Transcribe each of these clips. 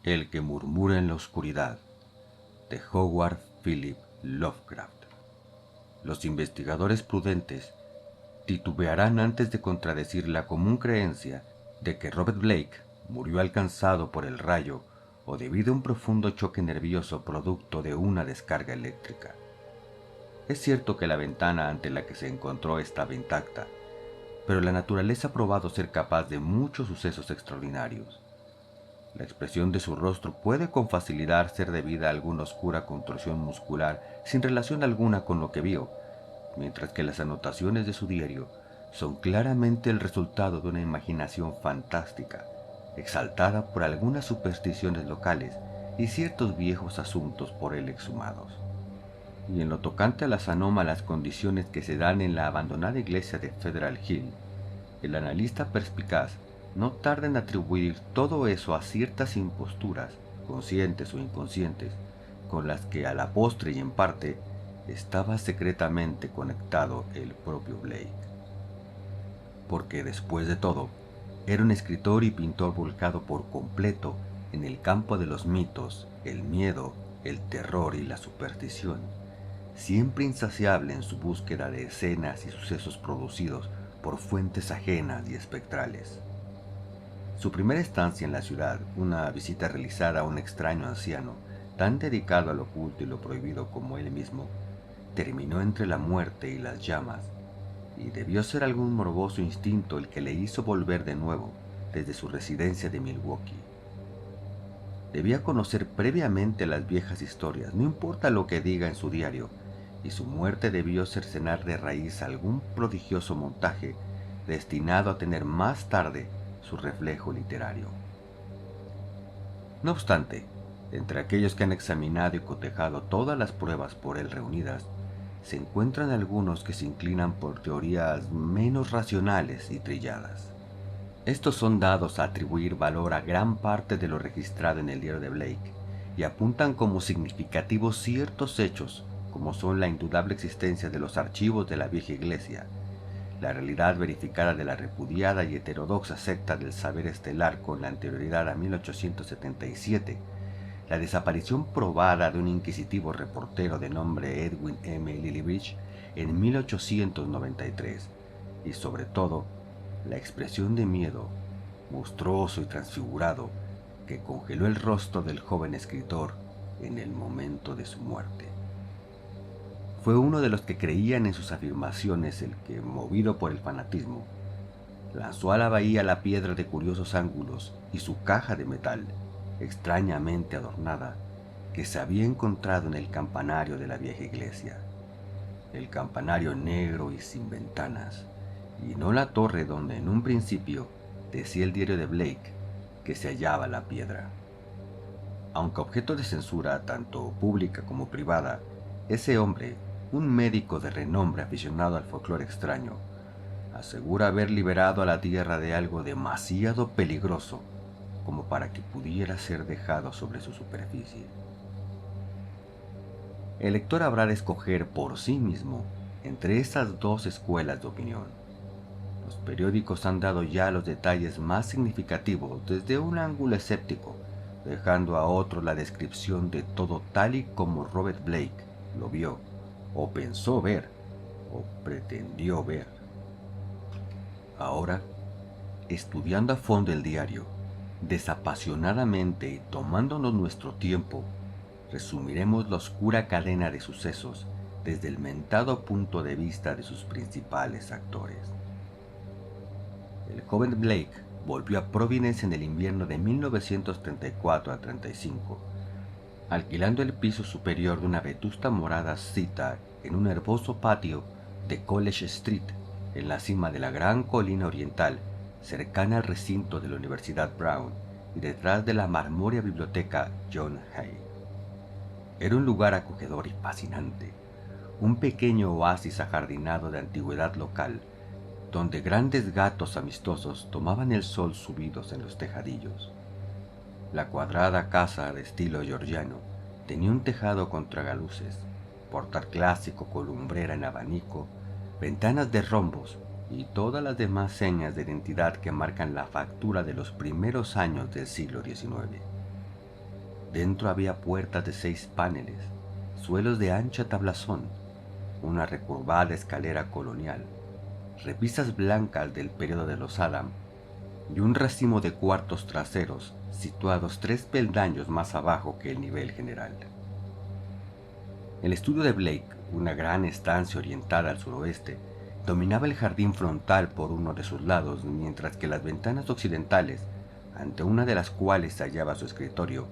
El que murmura en la oscuridad, de Howard Philip Lovecraft. Los investigadores prudentes titubearán antes de contradecir la común creencia de que Robert Blake murió alcanzado por el rayo o debido a un profundo choque nervioso producto de una descarga eléctrica. Es cierto que la ventana ante la que se encontró estaba intacta, pero la naturaleza ha probado ser capaz de muchos sucesos extraordinarios. La expresión de su rostro puede con facilidad ser debida a alguna oscura contorsión muscular sin relación alguna con lo que vio, mientras que las anotaciones de su diario son claramente el resultado de una imaginación fantástica, exaltada por algunas supersticiones locales y ciertos viejos asuntos por él exhumados. Y en lo tocante a las anómalas condiciones que se dan en la abandonada iglesia de Federal Hill, el analista perspicaz no tarda en atribuir todo eso a ciertas imposturas, conscientes o inconscientes, con las que a la postre y en parte estaba secretamente conectado el propio Blake. Porque después de todo, era un escritor y pintor volcado por completo en el campo de los mitos, el miedo, el terror y la superstición, siempre insaciable en su búsqueda de escenas y sucesos producidos por fuentes ajenas y espectrales. Su primera estancia en la ciudad, una visita realizada a un extraño anciano, tan dedicado al oculto y lo prohibido como él mismo, terminó entre la muerte y las llamas, y debió ser algún morboso instinto el que le hizo volver de nuevo desde su residencia de Milwaukee. Debía conocer previamente las viejas historias, no importa lo que diga en su diario, y su muerte debió cercenar de raíz algún prodigioso montaje destinado a tener más tarde su reflejo literario. No obstante, entre aquellos que han examinado y cotejado todas las pruebas por él reunidas, se encuentran algunos que se inclinan por teorías menos racionales y trilladas. Estos son dados a atribuir valor a gran parte de lo registrado en el diario de Blake y apuntan como significativos ciertos hechos, como son la indudable existencia de los archivos de la vieja iglesia, la realidad verificada de la repudiada y heterodoxa secta del saber estelar con la anterioridad a 1877, la desaparición probada de un inquisitivo reportero de nombre Edwin M. Lillibridge en 1893 y sobre todo la expresión de miedo, monstruoso y transfigurado, que congeló el rostro del joven escritor en el momento de su muerte. Fue uno de los que creían en sus afirmaciones el que, movido por el fanatismo, lanzó a la bahía la piedra de curiosos ángulos y su caja de metal, extrañamente adornada, que se había encontrado en el campanario de la vieja iglesia. El campanario negro y sin ventanas, y no la torre donde en un principio decía el diario de Blake que se hallaba la piedra. Aunque objeto de censura tanto pública como privada, ese hombre, un médico de renombre aficionado al folclore extraño, asegura haber liberado a la Tierra de algo demasiado peligroso como para que pudiera ser dejado sobre su superficie. El lector habrá de escoger por sí mismo entre estas dos escuelas de opinión. Los periódicos han dado ya los detalles más significativos desde un ángulo escéptico, dejando a otros la descripción de todo tal y como Robert Blake lo vio, o pensó ver, o pretendió ver. Ahora, estudiando a fondo el diario, desapasionadamente y tomándonos nuestro tiempo, resumiremos la oscura cadena de sucesos desde el mentado punto de vista de sus principales actores. El joven Blake volvió a Providence en el invierno de 1934 a 35, alquilando el piso superior de una vetusta morada cita en un herboso patio de College Street, en la cima de la gran colina oriental, cercana al recinto de la Universidad Brown y detrás de la marmórea biblioteca John Hay. Era un lugar acogedor y fascinante, un pequeño oasis ajardinado de antigüedad local, donde grandes gatos amistosos tomaban el sol subidos en los tejadillos. La cuadrada casa de estilo georgiano tenía un tejado con tragaluces, portal clásico con lumbrera en abanico, ventanas de rombos y todas las demás señas de identidad que marcan la factura de los primeros años del siglo XIX. Dentro había puertas de 6 paneles, suelos de ancha tablazón, una recurvada escalera colonial, repisas blancas del período de los Adam y un racimo de cuartos traseros situados 3 peldaños más abajo que el nivel general. El estudio de Blake, una gran estancia orientada al suroeste, dominaba el jardín frontal por uno de sus lados, mientras que las ventanas occidentales, ante una de las cuales se hallaba su escritorio,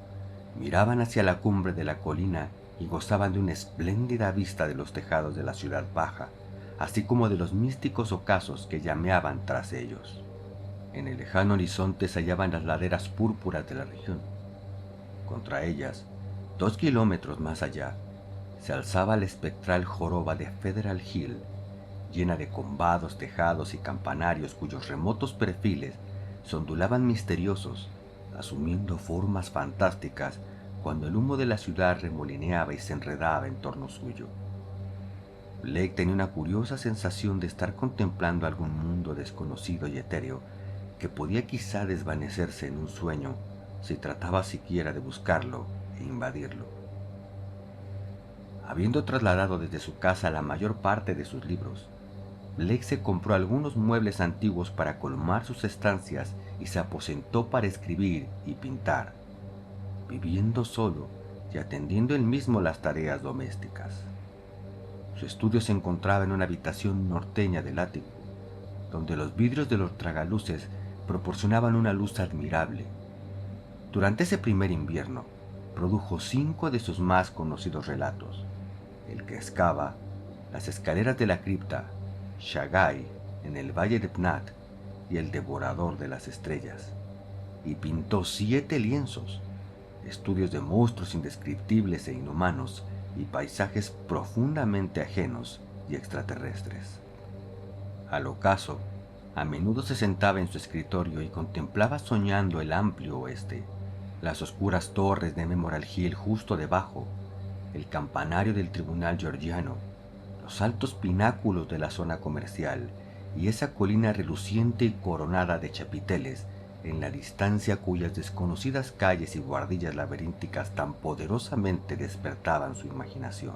miraban hacia la cumbre de la colina y gozaban de una espléndida vista de los tejados de la ciudad baja, así como de los místicos ocasos que llameaban tras ellos. En el lejano horizonte se hallaban las laderas púrpuras de la región. Contra ellas, 2 kilómetros más allá, se alzaba la espectral joroba de Federal Hill, llena de combados tejados y campanarios cuyos remotos perfiles se ondulaban misteriosos, asumiendo formas fantásticas cuando el humo de la ciudad remolineaba y se enredaba en torno suyo. Blake tenía una curiosa sensación de estar contemplando algún mundo desconocido y etéreo que podía quizá desvanecerse en un sueño si trataba siquiera de buscarlo e invadirlo. Habiendo trasladado desde su casa la mayor parte de sus libros, Blake se compró algunos muebles antiguos para colmar sus estancias y se aposentó para escribir y pintar, viviendo solo y atendiendo él mismo las tareas domésticas. Su estudio se encontraba en una habitación norteña del ático, donde los vidrios de los tragaluces proporcionaban una luz admirable. Durante ese primer invierno, produjo 5 de sus más conocidos relatos: El que excava, Las escaleras de la cripta, Shagai, en el valle de Pnat y El devorador de las estrellas, y pintó 7 lienzos, estudios de monstruos indescriptibles e inhumanos y paisajes profundamente ajenos y extraterrestres. Al ocaso, a menudo se sentaba en su escritorio y contemplaba soñando el amplio oeste, las oscuras torres de Memorial Hill justo debajo, el campanario del tribunal georgiano, los altos pináculos de la zona comercial y esa colina reluciente y coronada de chapiteles en la distancia cuyas desconocidas calles y buhardillas laberínticas tan poderosamente despertaban su imaginación.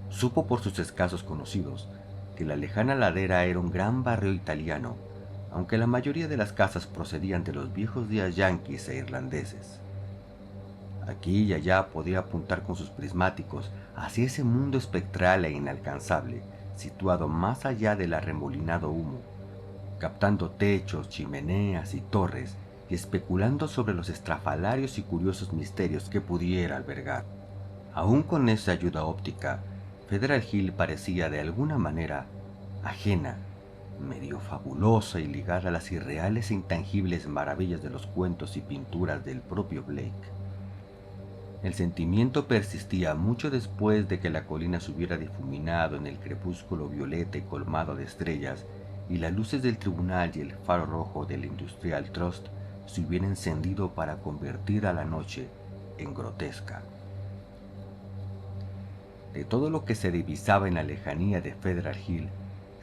Supo por sus escasos conocidos que la lejana ladera era un gran barrio italiano, aunque la mayoría de las casas procedían de los viejos días yanquis e irlandeses. Aquí y allá podía apuntar con sus prismáticos hacia ese mundo espectral e inalcanzable, situado más allá del arremolinado humo, captando techos, chimeneas y torres y especulando sobre los estrafalarios y curiosos misterios que pudiera albergar. Aún con esa ayuda óptica, Federal Hill parecía de alguna manera ajena, medio fabulosa y ligada a las irreales e intangibles maravillas de los cuentos y pinturas del propio Blake. El sentimiento persistía mucho después de que la colina se hubiera difuminado en el crepúsculo violeta y colmado de estrellas y las luces del tribunal y el faro rojo del Industrial Trust se hubieran encendido para convertir a la noche en grotesca. De todo lo que se divisaba en la lejanía de Federal Hill,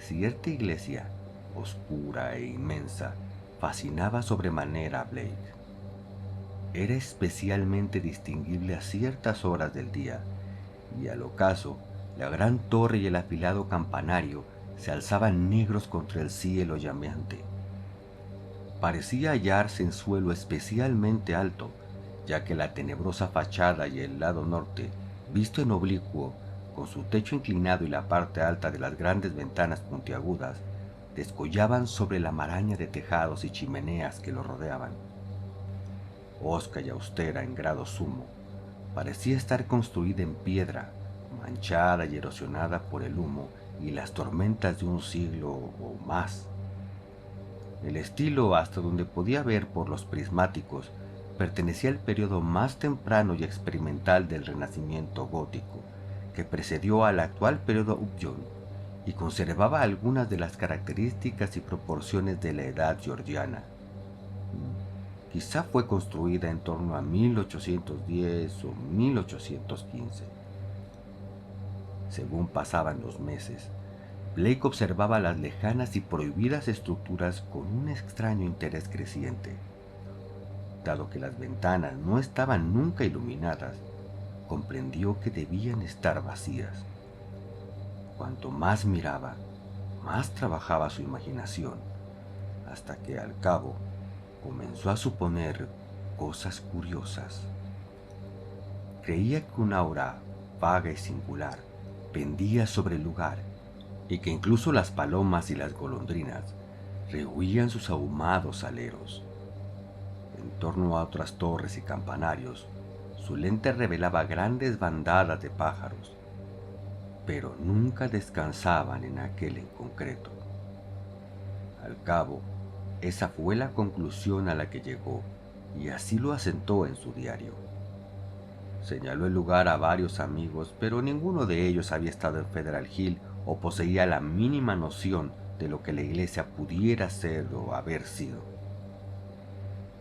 cierta iglesia, oscura e inmensa, fascinaba sobremanera a Blake. Era especialmente distinguible a ciertas horas del día, y al ocaso, la gran torre y el afilado campanario se alzaban negros contra el cielo llameante. Parecía hallarse en suelo especialmente alto, ya que la tenebrosa fachada y el lado norte, visto en oblicuo, con su techo inclinado y la parte alta de las grandes ventanas puntiagudas, descollaban sobre la maraña de tejados y chimeneas que lo rodeaban. Hosca y austera en grado sumo, parecía estar construida en piedra, manchada y erosionada por el humo y las tormentas de un siglo o más. El estilo, hasta donde podía ver por los prismáticos, pertenecía al periodo más temprano y experimental del Renacimiento gótico, que precedió al actual periodo Upjohn, y conservaba algunas de las características y proporciones de la edad georgiana. Quizá fue construida en torno a 1810 o 1815. Según pasaban los meses, Blake observaba las lejanas y prohibidas estructuras con un extraño interés creciente. dado que las ventanas no estaban nunca iluminadas, comprendió que debían estar vacías. Cuanto más miraba, más trabajaba su imaginación, hasta que al cabo comenzó a suponer cosas curiosas. Creía que una aura vaga y singular pendía sobre el lugar, y que incluso las palomas y las golondrinas rehuían sus ahumados aleros. En torno a otras torres y campanarios, su lente revelaba grandes bandadas de pájaros, pero nunca descansaban en aquel en concreto. Al cabo, esa fue la conclusión a la que llegó, y así lo asentó en su diario. Señaló el lugar a varios amigos, pero ninguno de ellos había estado en Federal Hill o poseía la mínima noción de lo que la iglesia pudiera ser o haber sido.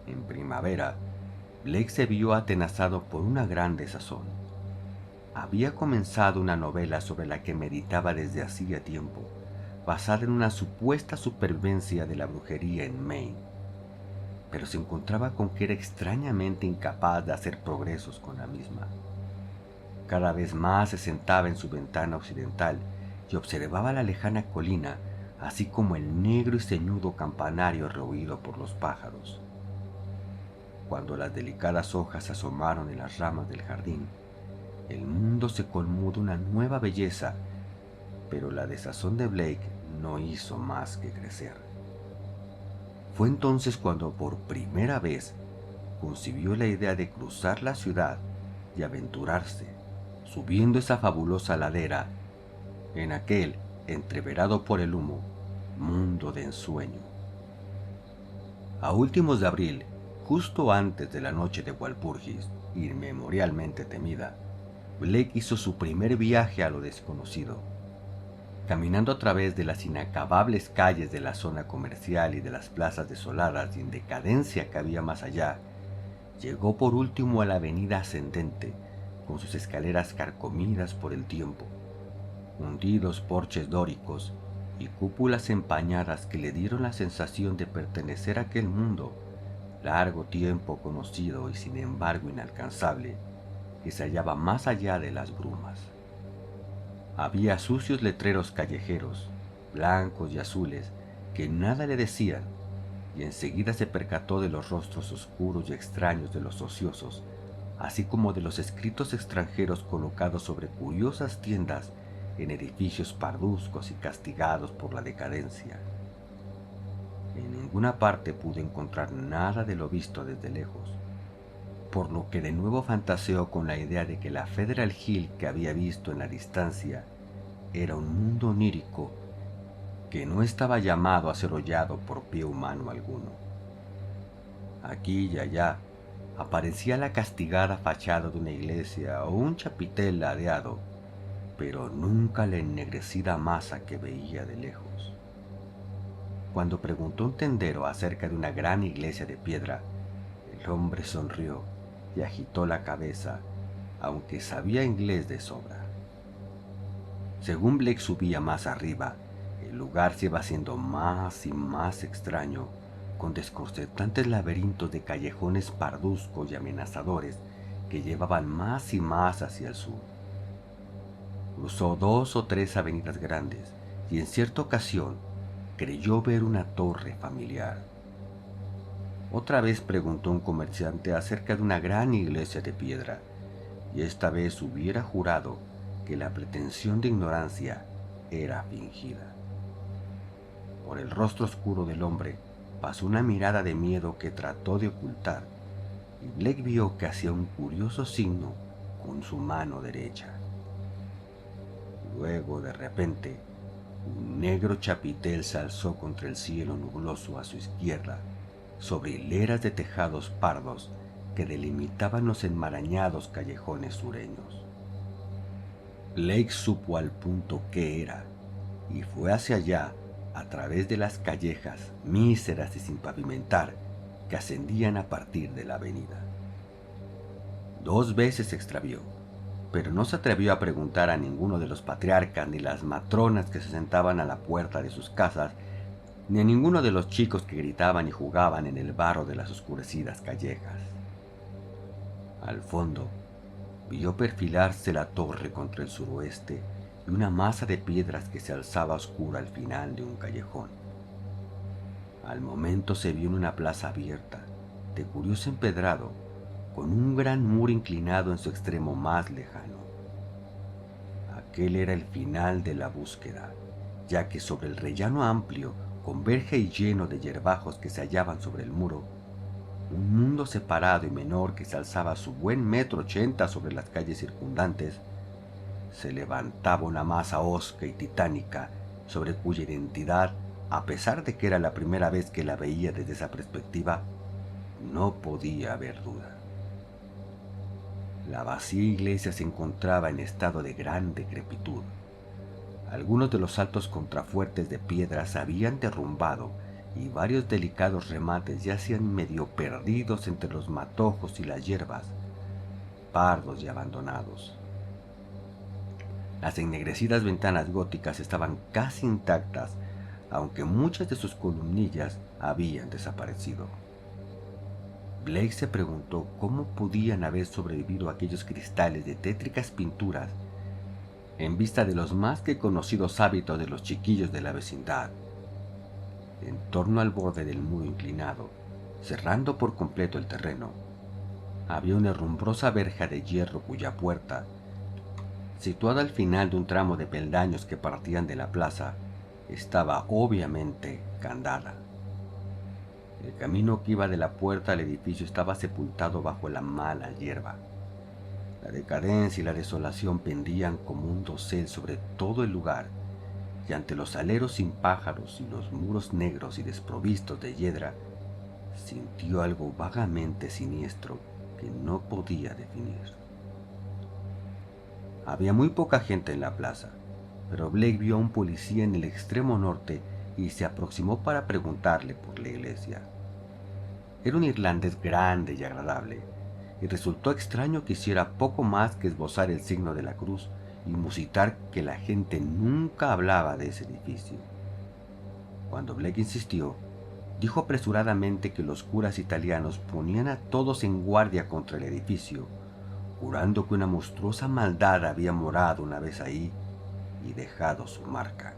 En primavera, Blake se vio atenazado por una gran desazón. Había comenzado una novela sobre la que meditaba desde hacía tiempo, basada en una supuesta supervivencia de la brujería en Maine, pero se encontraba con que era extrañamente incapaz de hacer progresos con la misma. Cada vez más se sentaba en su ventana occidental y observaba la lejana colina, así como el negro y ceñudo campanario rehuido por los pájaros. Cuando las delicadas hojas se asomaron en las ramas del jardín, el mundo se colmó de una nueva belleza, pero la desazón de Blake no hizo más que crecer. Fue entonces cuando por primera vez concibió la idea de cruzar la ciudad y aventurarse, subiendo esa fabulosa ladera, en aquel, entreverado por el humo, mundo de ensueño. A últimos de abril, justo antes de la noche de Walpurgis, inmemorialmente temida, Blake hizo su primer viaje a lo desconocido. Caminando a través de las inacabables calles de la zona comercial y de las plazas desoladas y en decadencia que había más allá, llegó por último a la avenida ascendente, con sus escaleras carcomidas por el tiempo, hundidos porches dóricos y cúpulas empañadas que le dieron la sensación de pertenecer a aquel mundo, largo tiempo conocido y sin embargo inalcanzable, que se hallaba más allá de las brumas. Había sucios letreros callejeros, blancos y azules, que nada le decían, y enseguida se percató de los rostros oscuros y extraños de los ociosos, así como de los escritos extranjeros colocados sobre curiosas tiendas en edificios parduzcos y castigados por la decadencia. En ninguna parte pude encontrar nada de lo visto desde lejos, por lo que de nuevo fantaseó con la idea de que la Federal Hill que había visto en la distancia era un mundo onírico que no estaba llamado a ser hollado por pie humano alguno. Aquí y allá aparecía la castigada fachada de una iglesia o un chapitel ladeado, pero nunca la ennegrecida masa que veía de lejos. Cuando preguntó a un tendero acerca de una gran iglesia de piedra, el hombre sonrió y agitó la cabeza, aunque sabía inglés de sobra. Según Blake subía más arriba, el lugar se iba haciendo más y más extraño, con desconcertantes laberintos de callejones parduzcos y amenazadores que llevaban más y más hacia el sur. Cruzó 2 o 3 avenidas grandes y en cierta ocasión creyó ver una torre familiar. Otra vez preguntó a un comerciante acerca de una gran iglesia de piedra, y esta vez hubiera jurado que la pretensión de ignorancia era fingida. Por el rostro oscuro del hombre pasó una mirada de miedo que trató de ocultar, y Blake vio que hacía un curioso signo con su mano derecha. Luego, de repente, un negro chapitel se alzó contra el cielo nubloso a su izquierda, sobre hileras de tejados pardos que delimitaban los enmarañados callejones sureños. Blake supo al punto qué era, y fue hacia allá a través de las callejas míseras y sin pavimentar que ascendían a partir de la avenida. 2 veces se extravió, pero no se atrevió a preguntar a ninguno de los patriarcas ni las matronas que se sentaban a la puerta de sus casas ni a ninguno de los chicos que gritaban y jugaban en el barro de las oscurecidas callejas. Al fondo, vio perfilarse la torre contra el suroeste y una masa de piedras que se alzaba oscura al final de un callejón. Al momento se vio en una plaza abierta, de curioso empedrado, con un gran muro inclinado en su extremo más lejano. Aquel era el final de la búsqueda, ya que sobre el rellano amplio, con verja y lleno de hierbajos que se hallaban sobre el muro, un mundo separado y menor que se alzaba a su buen 1,80 m sobre las calles circundantes, se levantaba una masa hosca y titánica sobre cuya identidad, a pesar de que era la primera vez que la veía desde esa perspectiva, no podía haber duda. La vacía iglesia se encontraba en estado de gran decrepitud. Algunos de los altos contrafuertes de piedra se habían derrumbado y varios delicados remates yacían medio perdidos entre los matojos y las hierbas, pardos y abandonados. Las ennegrecidas ventanas góticas estaban casi intactas, aunque muchas de sus columnillas habían desaparecido. Blake se preguntó cómo podían haber sobrevivido aquellos cristales de tétricas pinturas en vista de los más que conocidos hábitos de los chiquillos de la vecindad. En torno al borde del muro inclinado, cerrando por completo el terreno, había una herrumbrosa verja de hierro cuya puerta, situada al final de un tramo de peldaños que partían de la plaza, estaba obviamente candada. El camino que iba de la puerta al edificio estaba sepultado bajo la mala hierba. La decadencia y la desolación pendían como un dosel sobre todo el lugar, y ante los aleros sin pájaros y los muros negros y desprovistos de hiedra, sintió algo vagamente siniestro que no podía definir. Había muy poca gente en la plaza, pero Blake vio a un policía en el extremo norte y se aproximó para preguntarle por la iglesia. Era un irlandés grande y agradable, y resultó extraño que hiciera poco más que esbozar el signo de la cruz y musitar que la gente nunca hablaba de ese edificio. Cuando Blake insistió, dijo apresuradamente que los curas italianos ponían a todos en guardia contra el edificio, jurando que una monstruosa maldad había morado una vez ahí y dejado su marca.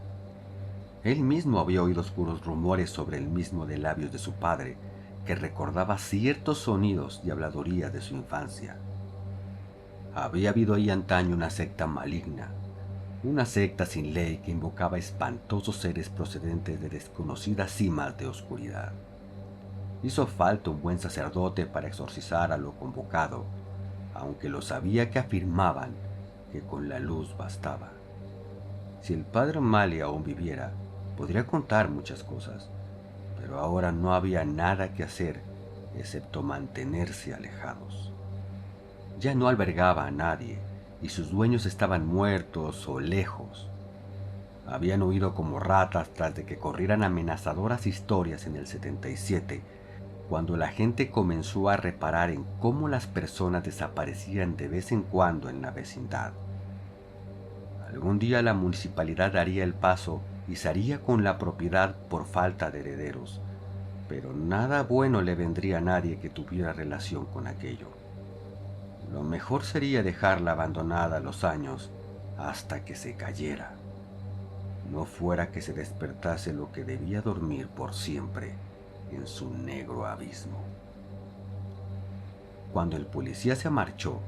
Él mismo había oído oscuros rumores sobre el mismo de labios de su padre, que recordaba ciertos sonidos y habladurías de su infancia. Había habido ahí antaño una secta maligna, una secta sin ley que invocaba espantosos seres procedentes de desconocidas cimas de oscuridad. Hizo falta un buen sacerdote para exorcizar a lo convocado, aunque lo sabía que afirmaban que con la luz bastaba. Si el padre O'Malley aún viviera, podría contar muchas cosas, pero ahora no había nada que hacer excepto mantenerse alejados. Ya no albergaba a nadie y sus dueños estaban muertos o lejos. Habían huido como ratas tras de que corrieran amenazadoras historias en el 77, cuando la gente comenzó a reparar en cómo las personas desaparecían de vez en cuando en la vecindad. Algún día la municipalidad daría el paso y se haría con la propiedad por falta de herederos, pero nada bueno le vendría a nadie que tuviera relación con aquello. Lo mejor sería dejarla abandonada a los años hasta que se cayera. No fuera que se despertase lo que debía dormir por siempre en su negro abismo. Cuando el policía se marchó,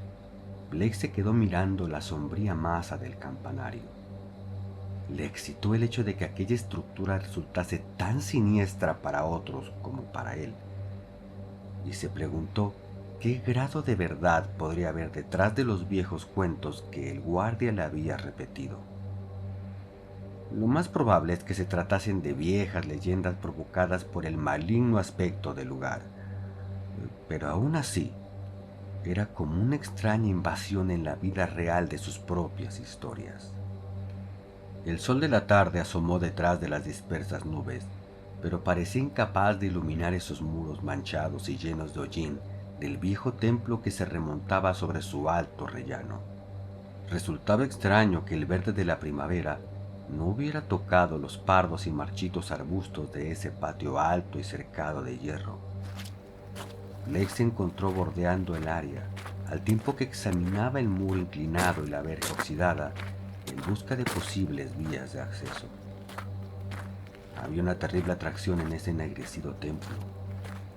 Blake se quedó mirando la sombría masa del campanario. Le excitó el hecho de que aquella estructura resultase tan siniestra para otros como para él, y se preguntó qué grado de verdad podría haber detrás de los viejos cuentos que el guardia le había repetido. Lo más probable es que se tratasen de viejas leyendas provocadas por el maligno aspecto del lugar, pero aún así era como una extraña invasión en la vida real de sus propias historias. El sol de la tarde asomó detrás de las dispersas nubes, pero parecía incapaz de iluminar esos muros manchados y llenos de hollín del viejo templo que se remontaba sobre su alto rellano. Resultaba extraño que el verde de la primavera no hubiera tocado los pardos y marchitos arbustos de ese patio alto y cercado de hierro. Blake se encontró bordeando el área, al tiempo que examinaba el muro inclinado y la verja oxidada en busca de posibles vías de acceso. Había una terrible atracción en ese ennegrecido templo,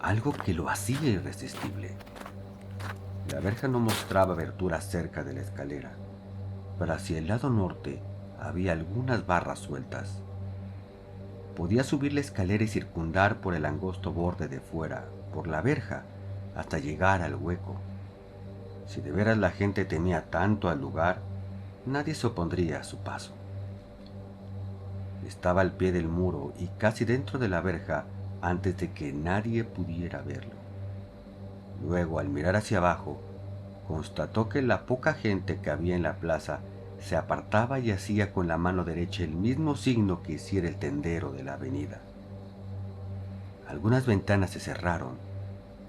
algo que lo hacía irresistible. La verja no mostraba aberturas cerca de la escalera, pero hacia el lado norte había algunas barras sueltas. Podía subir la escalera y circundar por el angosto borde de fuera, por la verja, hasta llegar al hueco. Si de veras la gente temía tanto al lugar, nadie se opondría a su paso. Estaba al pie del muro y casi dentro de la verja antes de que nadie pudiera verlo. Luego, al mirar hacia abajo, constató que la poca gente que había en la plaza se apartaba y hacía con la mano derecha el mismo signo que hiciera el tendero de la avenida. Algunas ventanas se cerraron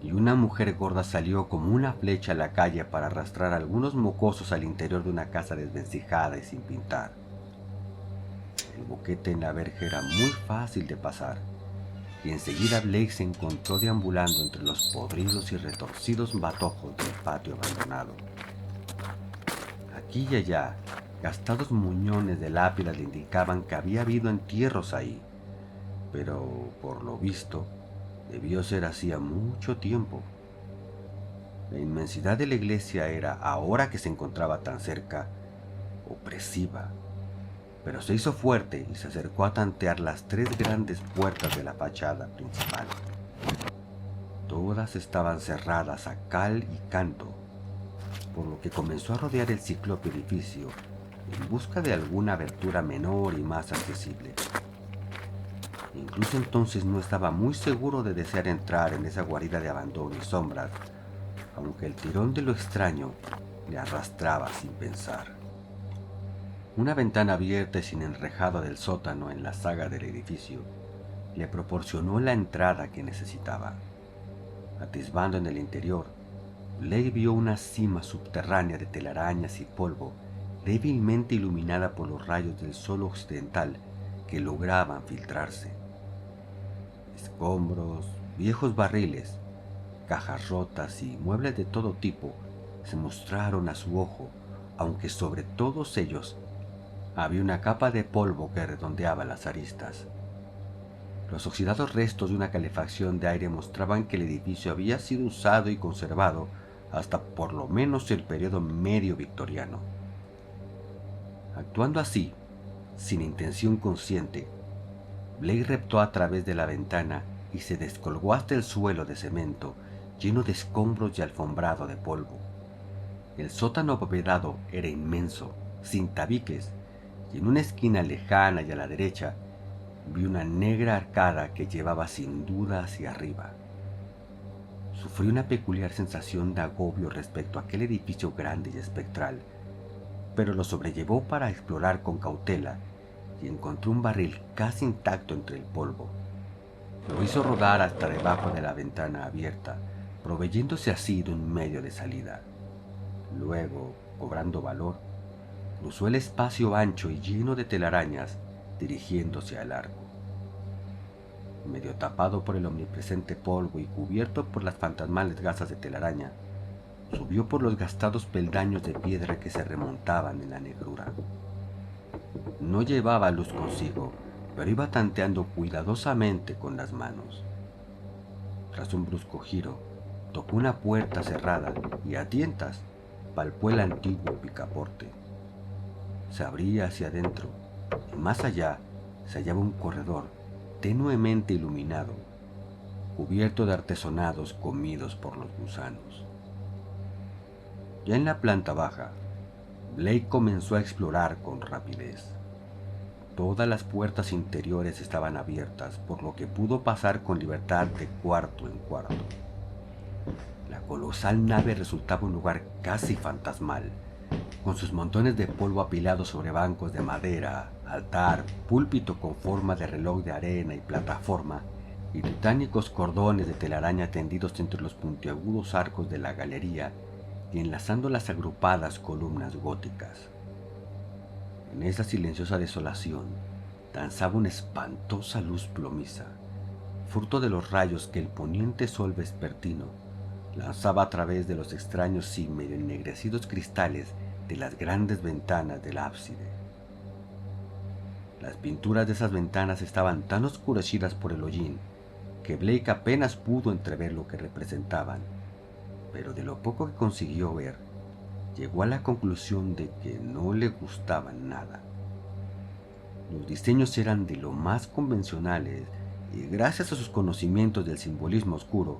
y una mujer gorda salió como una flecha a la calle para arrastrar a algunos mocosos al interior de una casa desvencijada y sin pintar. El boquete en la verja era muy fácil de pasar, y enseguida Blake se encontró deambulando entre los podridos y retorcidos matojos del patio abandonado. Aquí y allá, gastados muñones de lápidas le indicaban que había habido entierros ahí, pero por lo visto debió ser hacía mucho tiempo. La inmensidad de la iglesia era, ahora que se encontraba tan cerca, opresiva, pero se hizo fuerte y se acercó a tantear las 3 grandes puertas de la fachada principal. Todas estaban cerradas a cal y canto, por lo que comenzó a rodear el ciclope edificio en busca de alguna abertura menor y más accesible. Incluso entonces no estaba muy seguro de desear entrar en esa guarida de abandono y sombras, aunque el tirón de lo extraño le arrastraba sin pensar. Una ventana abierta y sin enrejado del sótano en la saga del edificio le proporcionó la entrada que necesitaba. Atisbando en el interior, Blake vio una cima subterránea de telarañas y polvo débilmente iluminada por los rayos del sol occidental que lograban filtrarse. Escombros, viejos barriles, cajas rotas y muebles de todo tipo se mostraron a su ojo, aunque sobre todos ellos había una capa de polvo que redondeaba las aristas. Los oxidados restos de una calefacción de aire mostraban que el edificio había sido usado y conservado hasta por lo menos el periodo medio victoriano. Actuando así, sin intención consciente, Blake reptó a través de la ventana y se descolgó hasta el suelo de cemento, lleno de escombros y alfombrado de polvo. El sótano abovedado era inmenso, sin tabiques, y en una esquina lejana y a la derecha vi una negra arcada que llevaba sin duda hacia arriba. Sufrí una peculiar sensación de agobio respecto a aquel edificio grande y espectral, pero lo sobrellevó para explorar con cautela y encontró un barril casi intacto entre el polvo. Lo hizo rodar hasta debajo de la ventana abierta, proveyéndose así de un medio de salida. Luego, cobrando valor, cruzó el espacio ancho y lleno de telarañas, dirigiéndose al arco. Medio tapado por el omnipresente polvo y cubierto por las fantasmales gasas de telaraña, subió por los gastados peldaños de piedra que se remontaban en la negrura. No llevaba luz consigo, pero iba tanteando cuidadosamente con las manos. Tras un brusco giro, tocó una puerta cerrada y a tientas palpó el antiguo picaporte. Se abría hacia adentro y más allá se hallaba un corredor tenuemente iluminado, cubierto de artesonados comidos por los gusanos. Ya en la planta baja, Blake comenzó a explorar con rapidez. Todas las puertas interiores estaban abiertas, por lo que pudo pasar con libertad de cuarto en cuarto. La colosal nave resultaba un lugar casi fantasmal, con sus montones de polvo apilados sobre bancos de madera, altar, púlpito con forma de reloj de arena y plataforma, y titánicos cordones de telaraña tendidos entre los puntiagudos arcos de la galería y enlazando las agrupadas columnas góticas. En esa silenciosa desolación danzaba una espantosa luz plomiza, fruto de los rayos que el poniente sol vespertino lanzaba a través de los extraños y medio ennegrecidos cristales de las grandes ventanas del ábside. Las pinturas de esas ventanas estaban tan oscurecidas por el hollín que Blake apenas pudo entrever lo que representaban, pero de lo poco que consiguió ver, llegó a la conclusión de que no le gustaban nada. Los diseños eran de lo más convencionales y gracias a sus conocimientos del simbolismo oscuro,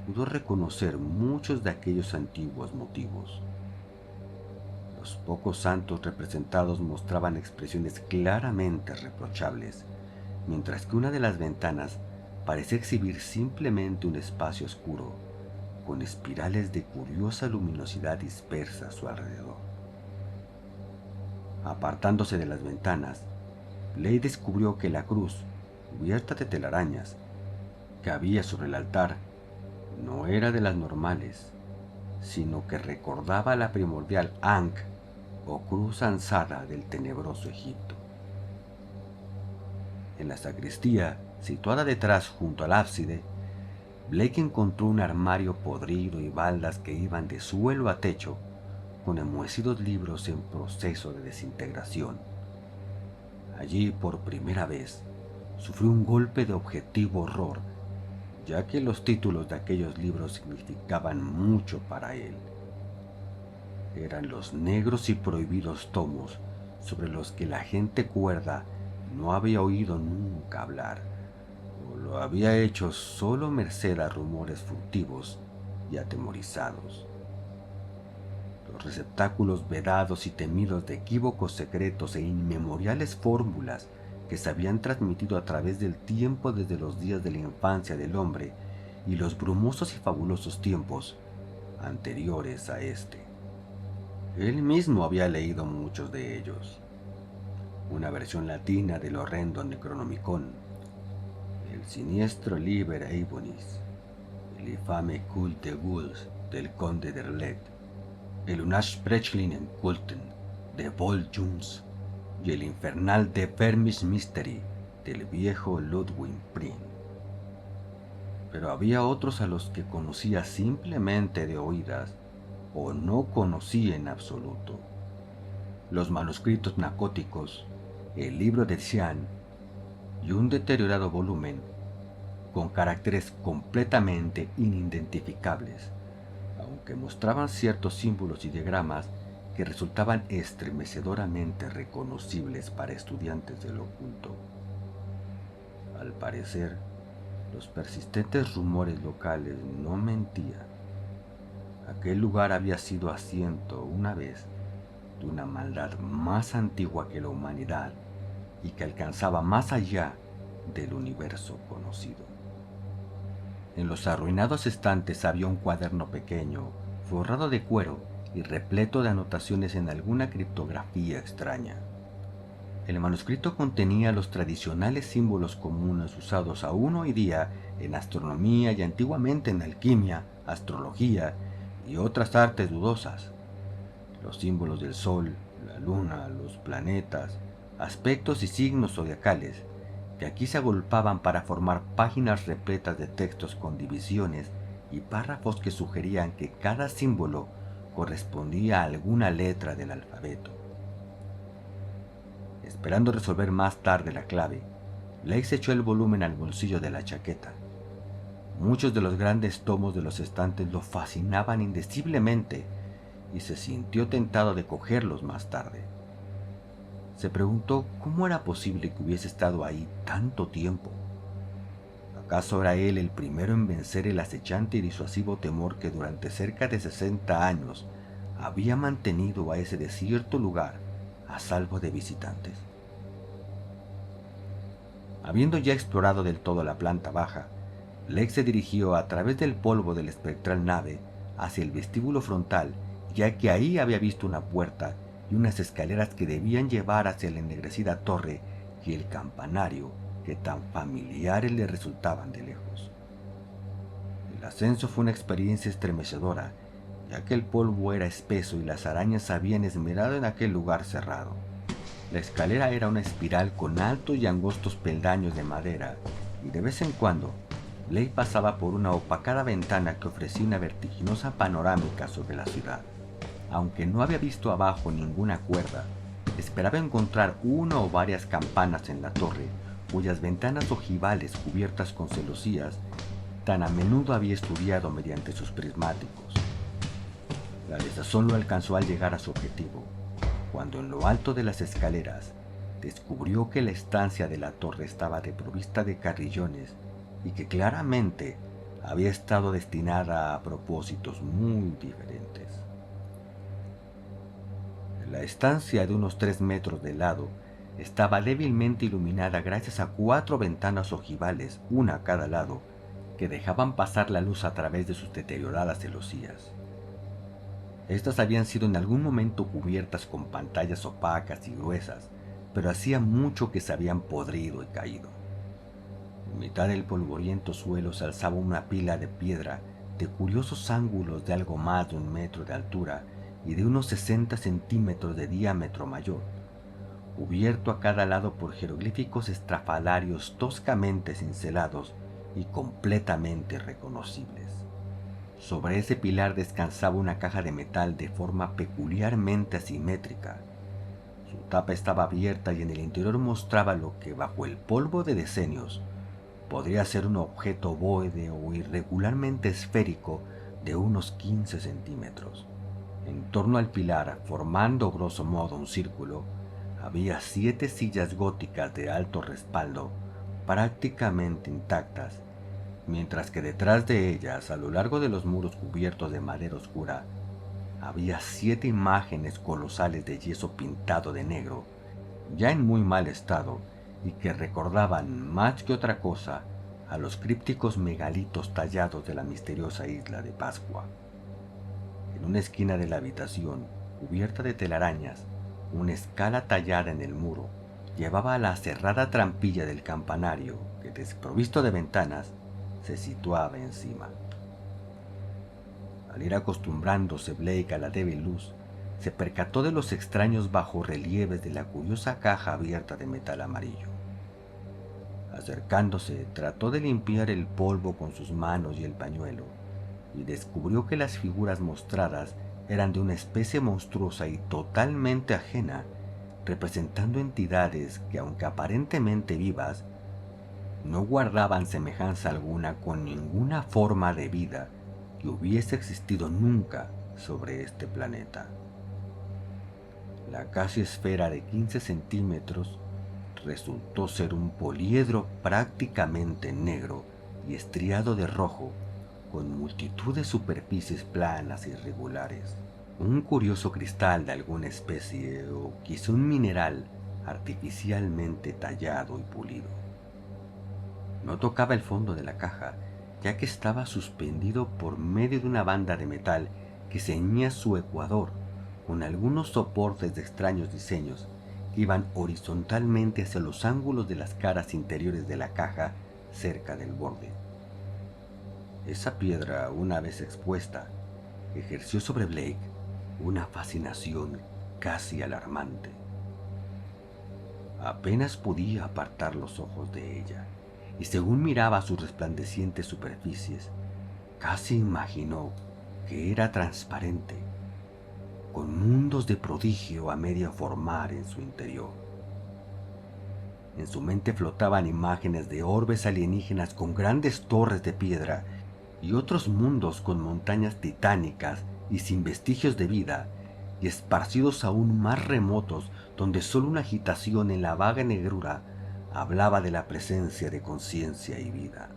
pudo reconocer muchos de aquellos antiguos motivos. Los pocos santos representados mostraban expresiones claramente reprochables, mientras que una de las ventanas parecía exhibir simplemente un espacio oscuro, con espirales de curiosa luminosidad dispersa a su alrededor. Apartándose de las ventanas, Blake descubrió que la cruz, cubierta de telarañas, que había sobre el altar, no era de las normales, sino que recordaba la primordial Ankh o cruz ansada del tenebroso Egipto. En la sacristía, situada detrás junto al ábside, Blake encontró un armario podrido y baldas que iban de suelo a techo, con enmohecidos libros en proceso de desintegración. Allí, por primera vez, sufrió un golpe de objetivo horror, ya que los títulos de aquellos libros significaban mucho para él. Eran los negros y prohibidos tomos sobre los que la gente cuerda no había oído nunca hablar, o lo había hecho solo merced a rumores furtivos y atemorizados. Los receptáculos vedados y temidos de equívocos secretos e inmemoriales fórmulas que se habían transmitido a través del tiempo desde los días de la infancia del hombre y los brumosos y fabulosos tiempos anteriores a este. Él mismo había leído muchos de ellos. Una versión latina del horrendo Necronomicon, el siniestro Liber Eibonis, el infame Culte de Ghouls del conde de Erlet, el Unabsprechlichen Kulten de Vol Jungs y el infernal De Vermis Mystery del viejo Ludwig Prim. Pero había otros a los que conocía simplemente de oídas o no conocía en absoluto. Los manuscritos nacóticos, el libro de Xian y un deteriorado volumen con caracteres completamente inidentificables, aunque mostraban ciertos símbolos y diagramas que resultaban estremecedoramente reconocibles para estudiantes del oculto. Al parecer, los persistentes rumores locales no mentían. Aquel lugar había sido asiento una vez de una maldad más antigua que la humanidad y que alcanzaba más allá del universo conocido. En los arruinados estantes había un cuaderno pequeño, forrado de cuero y repleto de anotaciones en alguna criptografía extraña. El manuscrito contenía los tradicionales símbolos comunes usados aún hoy día en astronomía y antiguamente en alquimia, astrología y otras artes dudosas. Los símbolos del sol, la luna, los planetas, aspectos y signos zodiacales, que aquí se agolpaban para formar páginas repletas de textos con divisiones y párrafos que sugerían que cada símbolo correspondía a alguna letra del alfabeto. Esperando resolver más tarde la clave, Blake echó el volumen al bolsillo de la chaqueta. Muchos de los grandes tomos de los estantes lo fascinaban indeciblemente y se sintió tentado de cogerlos más tarde. Se preguntó cómo era posible que hubiese estado ahí tanto tiempo. ¿Acaso era él el primero en vencer el acechante y disuasivo temor que durante cerca de 60 años había mantenido a ese desierto lugar a salvo de visitantes? Habiendo ya explorado del todo la planta baja, Blake se dirigió a través del polvo de la espectral nave hacia el vestíbulo frontal, ya que ahí había visto una puerta y unas escaleras que debían llevar hacia la ennegrecida torre y el campanario que tan familiares le resultaban de lejos. El ascenso fue una experiencia estremecedora, ya que el polvo era espeso y las arañas habían esmerado en aquel lugar cerrado. La escalera era una espiral con altos y angostos peldaños de madera, y de vez en cuando Blake pasaba por una opacada ventana que ofrecía una vertiginosa panorámica sobre la ciudad. Aunque no había visto abajo ninguna cuerda, esperaba encontrar una o varias campanas en la torre, cuyas ventanas ojivales cubiertas con celosías tan a menudo había estudiado mediante sus prismáticos. La desazón lo alcanzó al llegar a su objetivo, cuando en lo alto de las escaleras descubrió que la estancia de la torre estaba desprovista de carrillones y que claramente había estado destinada a propósitos muy diferentes. La estancia, de unos 3 metros de lado, estaba débilmente iluminada gracias a 4 ventanas ojivales, una a cada lado, que dejaban pasar la luz a través de sus deterioradas celosías. Estas habían sido en algún momento cubiertas con pantallas opacas y gruesas, pero hacía mucho que se habían podrido y caído. En mitad del polvoriento suelo se alzaba una pila de piedra de curiosos ángulos de algo más de 1 metro de altura y de unos 60 centímetros de diámetro mayor, cubierto a cada lado por jeroglíficos estrafalarios toscamente cincelados y completamente reconocibles. Sobre ese pilar descansaba una caja de metal de forma peculiarmente asimétrica. Su tapa estaba abierta y en el interior mostraba lo que, bajo el polvo de decenios, podría ser un objeto ovoide o irregularmente esférico de unos 15 centímetros. En torno al pilar, formando grosso modo un círculo, había 7 sillas góticas de alto respaldo, prácticamente intactas, mientras que detrás de ellas, a lo largo de los muros cubiertos de madera oscura, había 7 imágenes colosales de yeso pintado de negro, ya en muy mal estado, y que recordaban más que otra cosa a los crípticos megalitos tallados de la misteriosa isla de Pascua. En una esquina de la habitación, cubierta de telarañas, una escala tallada en el muro llevaba a la cerrada trampilla del campanario que, desprovisto de ventanas, se situaba encima. Al ir acostumbrándose Blake a la débil luz, se percató de los extraños bajorrelieves de la curiosa caja abierta de metal amarillo. Acercándose, trató de limpiar el polvo con sus manos y el pañuelo, y descubrió que las figuras mostradas eran de una especie monstruosa y totalmente ajena, representando entidades que, aunque aparentemente vivas, no guardaban semejanza alguna con ninguna forma de vida que hubiese existido nunca sobre este planeta. La casi esfera de 15 centímetros resultó ser un poliedro prácticamente negro y estriado de rojo, con multitud de superficies planas e irregulares. Un curioso cristal de alguna especie o quizá un mineral artificialmente tallado y pulido. No tocaba el fondo de la caja, ya que estaba suspendido por medio de una banda de metal que ceñía su ecuador, con algunos soportes de extraños diseños que iban horizontalmente hacia los ángulos de las caras interiores de la caja cerca del borde. Esa piedra, una vez expuesta, ejerció sobre Blake una fascinación casi alarmante. Apenas podía apartar los ojos de ella, y según miraba sus resplandecientes superficies, casi imaginó que era transparente, con mundos de prodigio a medio formar en su interior. En su mente flotaban imágenes de orbes alienígenas con grandes torres de piedra y otros mundos con montañas titánicas y sin vestigios de vida, y esparcidos aún más remotos donde solo una agitación en la vaga negrura hablaba de la presencia de conciencia y vida.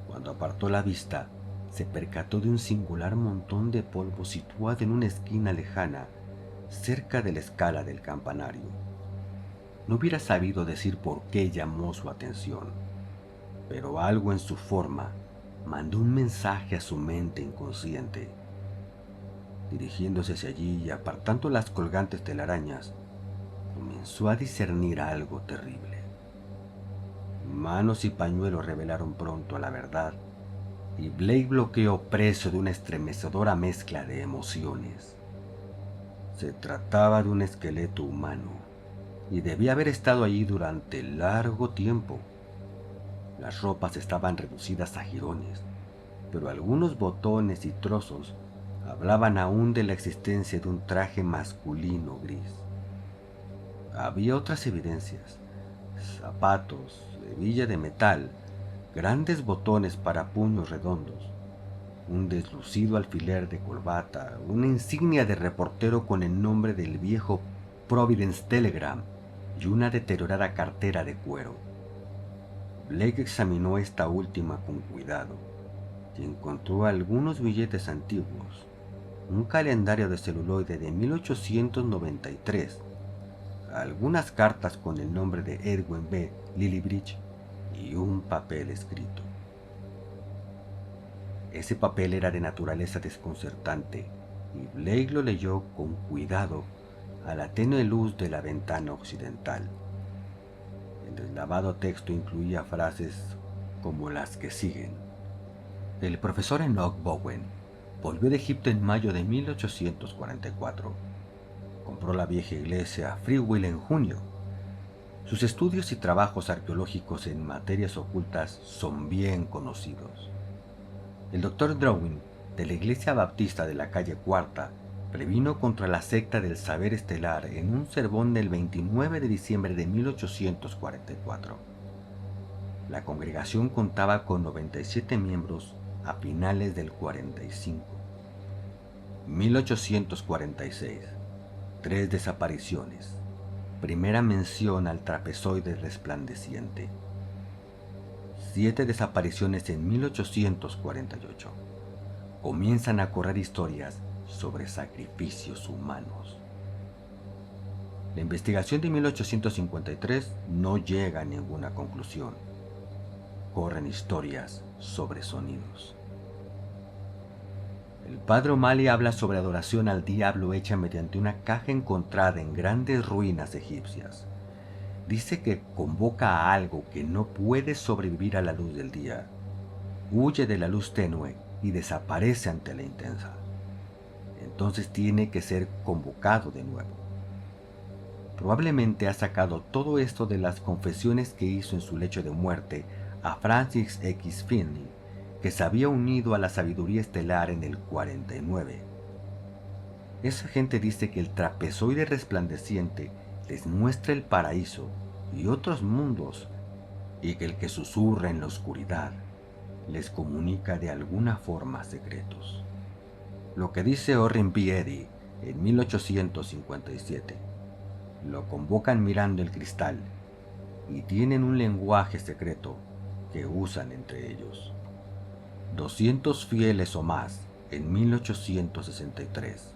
Cuando apartó la vista, se percató de un singular montón de polvo situado en una esquina lejana, cerca de la escala del campanario. No hubiera sabido decir por qué llamó su atención, pero algo en su forma mandó un mensaje a su mente inconsciente. Dirigiéndose hacia allí y apartando las colgantes telarañas, comenzó a discernir algo terrible. Manos y pañuelos revelaron pronto la verdad, y Blake bloqueó preso de una estremecedora mezcla de emociones. Se trataba de un esqueleto humano y debía haber estado allí durante largo tiempo. Las ropas estaban reducidas a jirones, pero algunos botones y trozos hablaban aún de la existencia de un traje masculino gris. Había otras evidencias: zapatos, hebilla de metal, grandes botones para puños redondos, un deslucido alfiler de corbata, una insignia de reportero con el nombre del viejo Providence Telegram y una deteriorada cartera de cuero. Blake examinó esta última con cuidado y encontró algunos billetes antiguos, un calendario de celuloide de 1893, algunas cartas con el nombre de Edwin B. Lillibridge y un papel escrito. Ese papel era de naturaleza desconcertante y Blake lo leyó con cuidado a la tenue luz de la ventana occidental. El deslavado texto incluía frases como las que siguen. El profesor Enoch Bowen volvió de Egipto en mayo de 1844. Compró la vieja iglesia Freewill en junio. Sus estudios y trabajos arqueológicos en materias ocultas son bien conocidos. El Dr. Drowning, de la Iglesia Baptista de la calle Cuarta, previno contra la secta del saber estelar en un sermón del 29 de diciembre de 1844. La congregación contaba con 97 miembros a finales del 45. 1846. 3 desapariciones. Primera mención al trapezoide resplandeciente. 7 desapariciones en 1848. Comienzan a correr historias sobre sacrificios humanos. La investigación de 1853 no llega a ninguna conclusión. Corren historias sobre sonidos. El padre O'Malley habla sobre adoración al diablo hecha mediante una caja encontrada en grandes ruinas egipcias. Dice que convoca a algo que no puede sobrevivir a la luz del día. Huye de la luz tenue y desaparece ante la intensa. Entonces tiene que ser convocado de nuevo. Probablemente ha sacado todo esto de las confesiones que hizo en su lecho de muerte a Francis X. Finley, que se había unido a la sabiduría estelar en el 49. Esa gente dice que el trapezoide resplandeciente les muestra el paraíso y otros mundos, y que el que susurra en la oscuridad les comunica de alguna forma secretos. Lo que dice Orrin B. Eddy en 1857. Lo convocan mirando el cristal y tienen un lenguaje secreto que usan entre ellos. 200 fieles o más en 1863,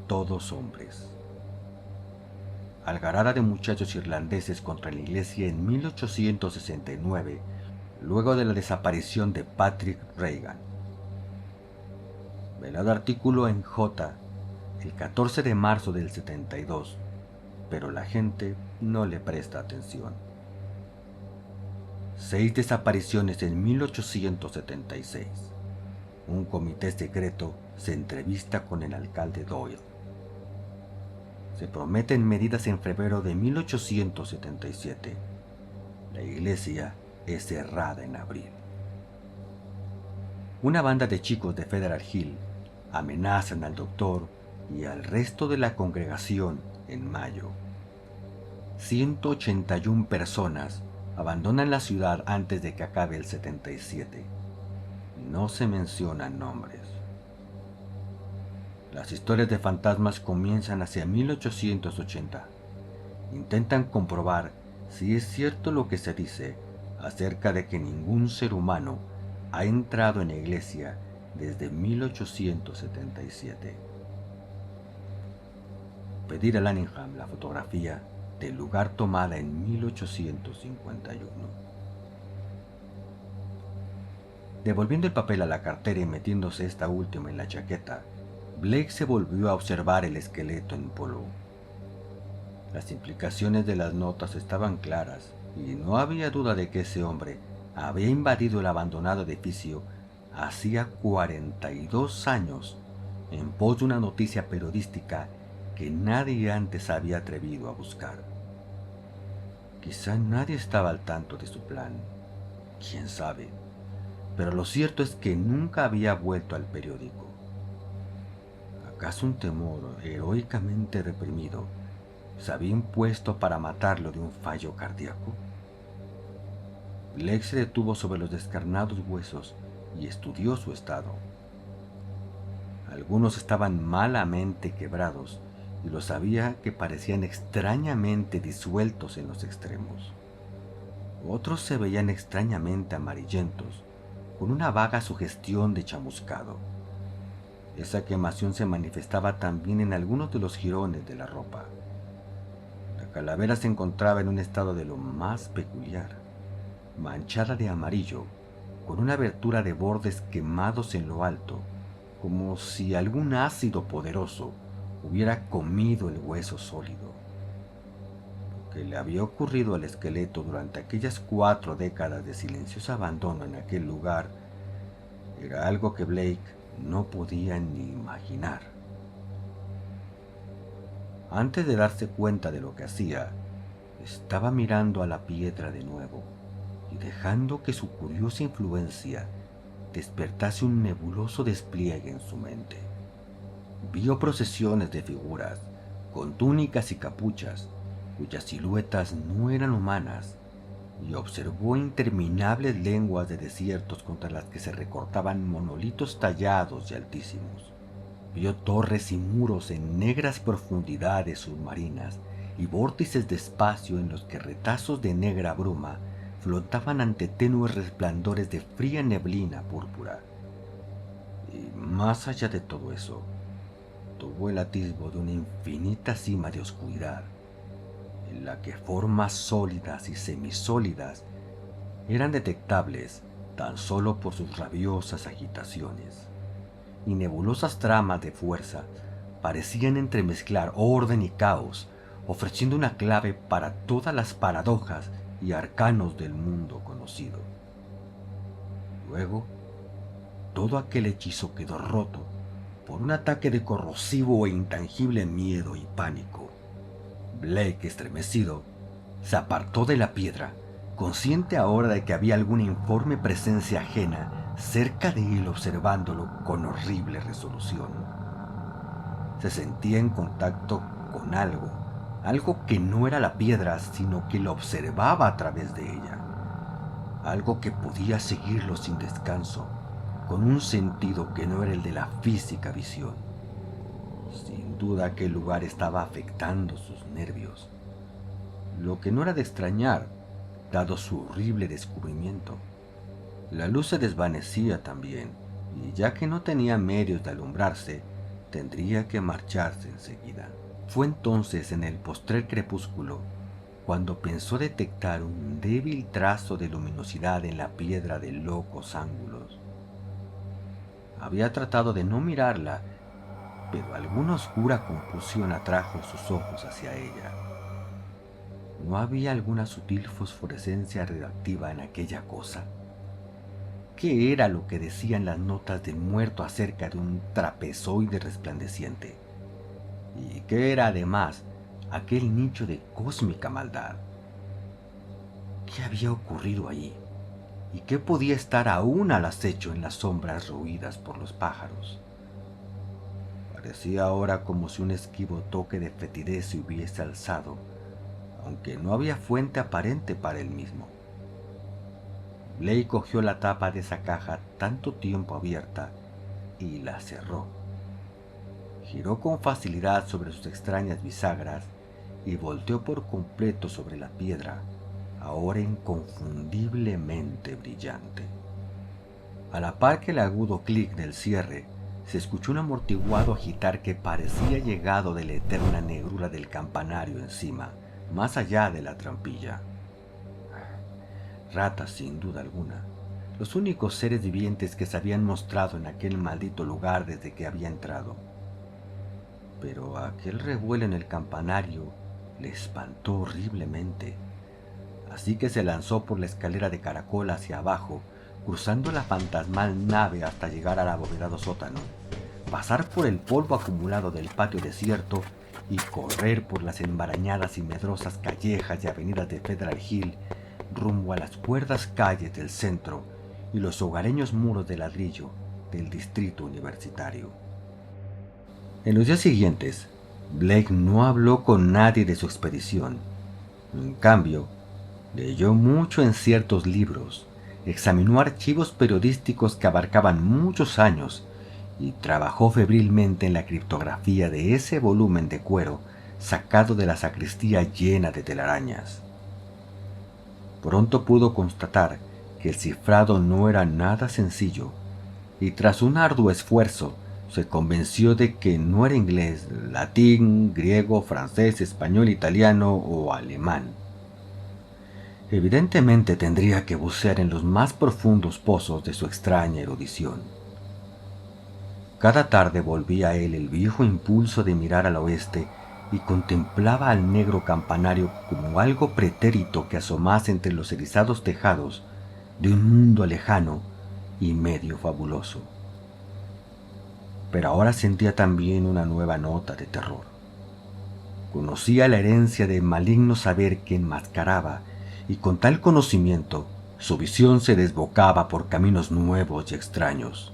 todos hombres. Algarada de muchachos irlandeses contra la iglesia en 1869, luego de la desaparición de Patrick Reagan. Velado artículo en J el 14 de marzo del 72, pero la gente no le presta atención. 6 desapariciones en 1876. Un comité secreto se entrevista con el alcalde Doyle. Se prometen medidas en febrero de 1877. La iglesia es cerrada en abril. Una banda de chicos de Federal Hill amenazan al doctor y al resto de la congregación en mayo. 181 personas abandonan la ciudad antes de que acabe el 77. No se mencionan nombres. Las historias de fantasmas comienzan hacia 1880. Intentan comprobar si es cierto lo que se dice acerca de que ningún ser humano ha entrado en la iglesia desde 1877. Pedir a Lanningham la fotografía del lugar tomada en 1851. Devolviendo el papel a la cartera y metiéndose esta última en la chaqueta, Blake se volvió a observar el esqueleto en polvo. Las implicaciones de las notas estaban claras y no había duda de que ese hombre había invadido el abandonado edificio hacía 42 años en pos de una noticia periodística que nadie antes había atrevido a buscar. Quizá nadie estaba al tanto de su plan, quién sabe, pero lo cierto es que nunca había vuelto al periódico. ¿Acaso un temor heroicamente reprimido se había impuesto para matarlo de un fallo cardíaco? Blake se detuvo sobre los descarnados huesos y estudió su estado. Algunos estaban malamente quebrados y lo sabía que parecían extrañamente disueltos en los extremos. Otros se veían extrañamente amarillentos, con una vaga sugestión de chamuscado. Esa quemación se manifestaba también en algunos de los jirones de la ropa. La calavera se encontraba en un estado de lo más peculiar, manchada de amarillo, con una abertura de bordes quemados en lo alto, como si algún ácido poderoso hubiera comido el hueso sólido. Lo que le había ocurrido al esqueleto durante aquellas 4 décadas de silencioso abandono en aquel lugar era algo que Blake no podía ni imaginar. Antes de darse cuenta de lo que hacía, estaba mirando a la piedra de nuevo y dejando que su curiosa influencia despertase un nebuloso despliegue en su mente. Vio procesiones de figuras con túnicas y capuchas cuyas siluetas no eran humanas y observó interminables lenguas de desiertos contra las que se recortaban monolitos tallados y altísimos. Vio torres y muros en negras profundidades submarinas y vórtices de espacio en los que retazos de negra bruma flotaban ante tenues resplandores de fría neblina púrpura. Y más allá de todo eso, tuvo el atisbo de una infinita cima de oscuridad, en la que formas sólidas y semisólidas eran detectables tan solo por sus rabiosas agitaciones, y nebulosas tramas de fuerza parecían entremezclar orden y caos, ofreciendo una clave para todas las paradojas y arcanos del mundo conocido. Luego, todo aquel hechizo quedó roto por un ataque de corrosivo e intangible miedo y pánico. Blake, estremecido, se apartó de la piedra, consciente ahora de que había alguna informe presencia ajena cerca de él observándolo con horrible resolución. Se sentía en contacto con algo que no era la piedra, sino que lo observaba a través de ella, algo que podía seguirlo sin descanso, con un sentido que no era el de la física visión. Sin duda aquel lugar estaba afectando sus nervios, lo que no era de extrañar, dado su horrible descubrimiento. La luz se desvanecía también, y ya que no tenía medios de alumbrarse, tendría que marcharse enseguida. Fue entonces, en el postrer crepúsculo, cuando pensó detectar un débil trazo de luminosidad en la piedra de locos ángulos. Había tratado de no mirarla, pero alguna oscura confusión atrajo sus ojos hacia ella. ¿No había alguna sutil fosforescencia radioactiva en aquella cosa? ¿Qué era lo que decían las notas del muerto acerca de un trapezoide resplandeciente? ¿Y qué era además aquel nicho de cósmica maldad? ¿Qué había ocurrido allí? ¿Y qué podía estar aún al acecho en las sombras roídas por los pájaros? Parecía ahora como si un esquivo toque de fetidez se hubiese alzado, aunque no había fuente aparente para él mismo. Blake cogió la tapa de esa caja tanto tiempo abierta y la cerró. Giró con facilidad sobre sus extrañas bisagras y volteó por completo sobre la piedra, ahora inconfundiblemente brillante. A la par que el agudo clic del cierre, se escuchó un amortiguado agitar que parecía llegado de la eterna negrura del campanario encima, más allá de la trampilla. Ratas, sin duda alguna, los únicos seres vivientes que se habían mostrado en aquel maldito lugar desde que había entrado. Pero aquel revuelo en el campanario le espantó horriblemente, así que se lanzó por la escalera de caracol hacia abajo, cruzando la fantasmal nave hasta llegar al abovedado sótano, pasar por el polvo acumulado del patio desierto y correr por las enmarañadas y medrosas callejas y avenidas de Federal Hill rumbo a las cuerdas calles del centro y los hogareños muros de ladrillo del distrito universitario. En los días siguientes, Blake no habló con nadie de su expedición. En cambio, leyó mucho en ciertos libros, examinó archivos periodísticos que abarcaban muchos años y trabajó febrilmente en la criptografía de ese volumen de cuero sacado de la sacristía llena de telarañas. Pronto pudo constatar que el cifrado no era nada sencillo, y tras un arduo esfuerzo se convenció de que no era inglés, latín, griego, francés, español, italiano o alemán. Evidentemente tendría que bucear en los más profundos pozos de su extraña erudición. Cada tarde volvía a él el viejo impulso de mirar al oeste y contemplaba al negro campanario como algo pretérito que asomase entre los erizados tejados de un mundo lejano y medio fabuloso. Pero ahora sentía también una nueva nota de terror. Conocía la herencia del maligno saber que enmascaraba, y con tal conocimiento su visión se desbocaba por caminos nuevos y extraños.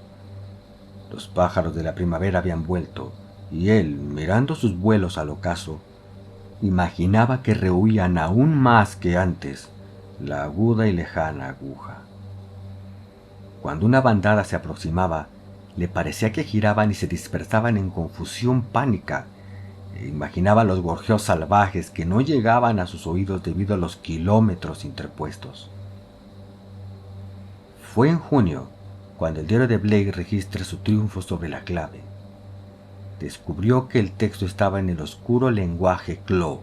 Los pájaros de la primavera habían vuelto, y él, mirando sus vuelos al ocaso, imaginaba que rehuían aún más que antes la aguda y lejana aguja. Cuando una bandada se aproximaba, le parecía que giraban y se dispersaban en confusión pánica, e imaginaba los gorjeos salvajes que no llegaban a sus oídos debido a los kilómetros interpuestos. Fue en junio cuando el diario de Blake registra su triunfo sobre la clave. Descubrió que el texto estaba en el oscuro lenguaje Clo,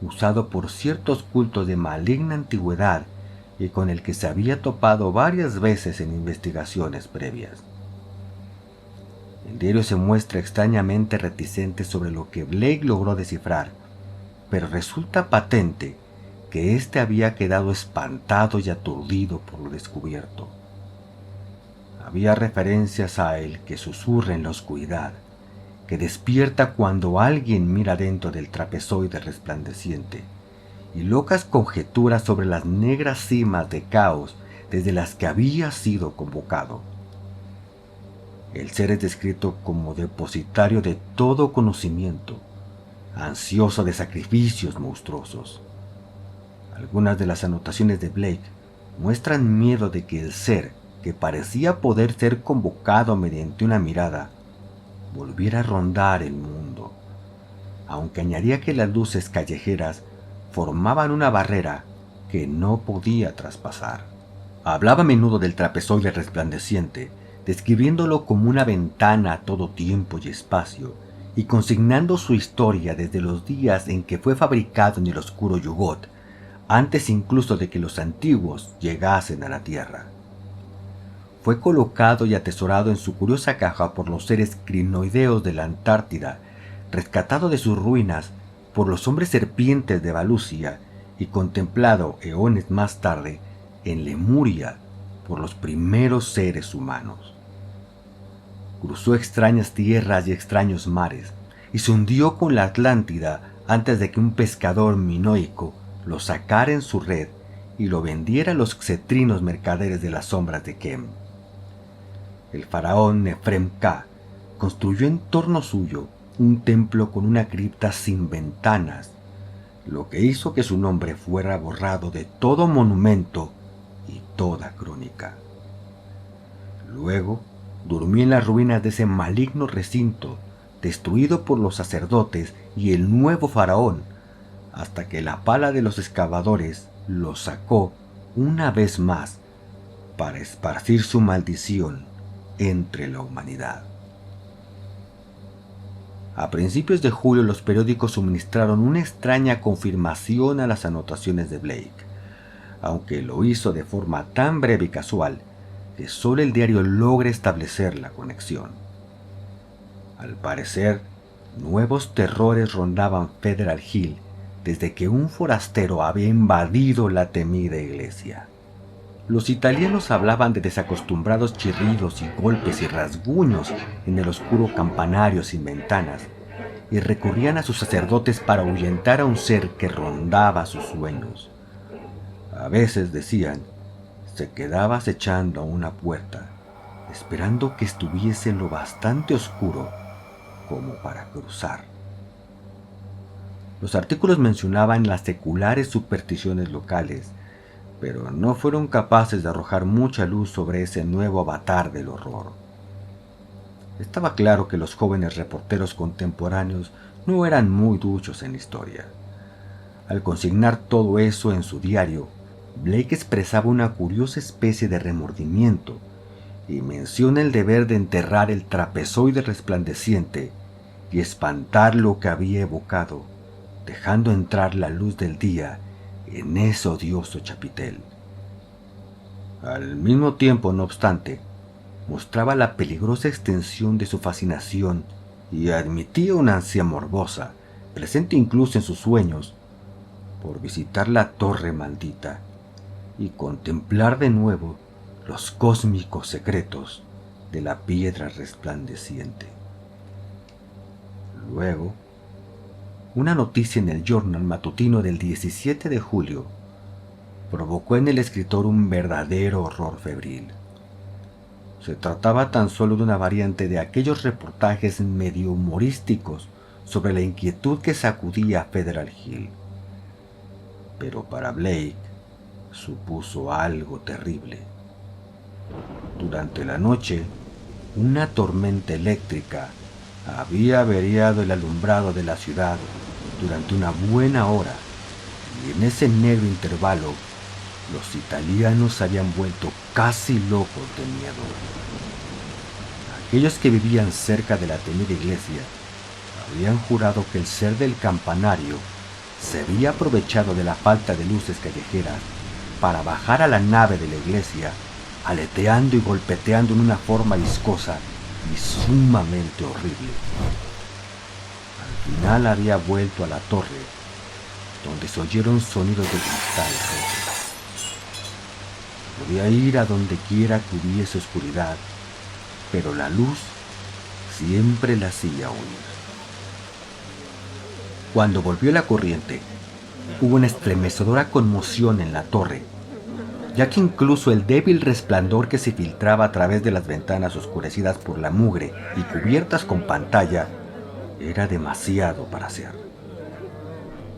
usado por ciertos cultos de maligna antigüedad y con el que se había topado varias veces en investigaciones previas. El diario se muestra extrañamente reticente sobre lo que Blake logró descifrar, pero resulta patente que éste había quedado espantado y aturdido por lo descubierto. Había referencias a él que susurra en la oscuridad, que despierta cuando alguien mira dentro del trapezoide resplandeciente, y locas conjeturas sobre las negras cimas de caos desde las que había sido convocado. El ser es descrito como depositario de todo conocimiento, ansioso de sacrificios monstruosos. Algunas de las anotaciones de Blake muestran miedo de que el ser, que parecía poder ser convocado mediante una mirada, volviera a rondar el mundo, aunque añadía que las luces callejeras formaban una barrera que no podía traspasar. Hablaba a menudo del trapezoide resplandeciente, describiéndolo como una ventana a todo tiempo y espacio, y consignando su historia desde los días en que fue fabricado en el oscuro Yugot, antes incluso de que los antiguos llegasen a la Tierra. Fue colocado y atesorado en su curiosa caja por los seres crinoideos de la Antártida, rescatado de sus ruinas por los hombres serpientes de Valusia y contemplado eones más tarde en Lemuria por los primeros seres humanos. Cruzó extrañas tierras y extraños mares y se hundió con la Atlántida antes de que un pescador minoico lo sacara en su red y lo vendiera a los cetrinos mercaderes de las sombras de Kem. El faraón Nefrem-Ka construyó en torno suyo un templo con una cripta sin ventanas, lo que hizo que su nombre fuera borrado de todo monumento y toda crónica. Luego durmió en las ruinas de ese maligno recinto, destruido por los sacerdotes y el nuevo faraón, hasta que la pala de los excavadores lo sacó una vez más para esparcir su maldición entre la humanidad. A principios de julio los periódicos suministraron una extraña confirmación a las anotaciones de Blake, aunque lo hizo de forma tan breve y casual que solo el diario logra establecer la conexión. Al parecer, nuevos terrores rondaban Federal Hill desde que un forastero había invadido la temida iglesia. Los italianos hablaban de desacostumbrados chirridos y golpes y rasguños en el oscuro campanario sin ventanas, y recurrían a sus sacerdotes para ahuyentar a un ser que rondaba sus sueños. A veces, decían, se quedaba acechando a una puerta, esperando que estuviese lo bastante oscuro como para cruzar. Los artículos mencionaban las seculares supersticiones locales, pero no fueron capaces de arrojar mucha luz sobre ese nuevo avatar del horror. Estaba claro que los jóvenes reporteros contemporáneos no eran muy duchos en historia. Al consignar todo eso en su diario, Blake expresaba una curiosa especie de remordimiento y menciona el deber de enterrar el trapezoide resplandeciente y espantar lo que había evocado, dejando entrar la luz del día en ese odioso chapitel. Al mismo tiempo, no obstante, mostraba la peligrosa extensión de su fascinación y admitía una ansia morbosa, presente incluso en sus sueños, por visitar la torre maldita y contemplar de nuevo los cósmicos secretos de la piedra resplandeciente. Luego, una noticia en el Journal matutino del 17 de julio provocó en el escritor un verdadero horror febril. Se trataba tan solo de una variante de aquellos reportajes medio humorísticos sobre la inquietud que sacudía Federal Hill. Pero para Blake supuso algo terrible. Durante la noche, una tormenta eléctrica había averiado el alumbrado de la ciudad durante una buena hora, y en ese negro intervalo los italianos se habían vuelto casi locos de miedo. Aquellos que vivían cerca de la temida iglesia habían jurado que el ser del campanario se había aprovechado de la falta de luces callejeras para bajar a la nave de la iglesia, aleteando y golpeteando en una forma viscosa y sumamente horrible. Al final había vuelto a la torre, donde se oyeron sonidos de cristal roto. Podía ir a donde quiera que hubiese oscuridad, pero la luz siempre la hacía huir. Cuando volvió la corriente, hubo una estremecedora conmoción en la torre, ya que incluso el débil resplandor que se filtraba a través de las ventanas oscurecidas por la mugre y cubiertas con pantalla era demasiado para hacer.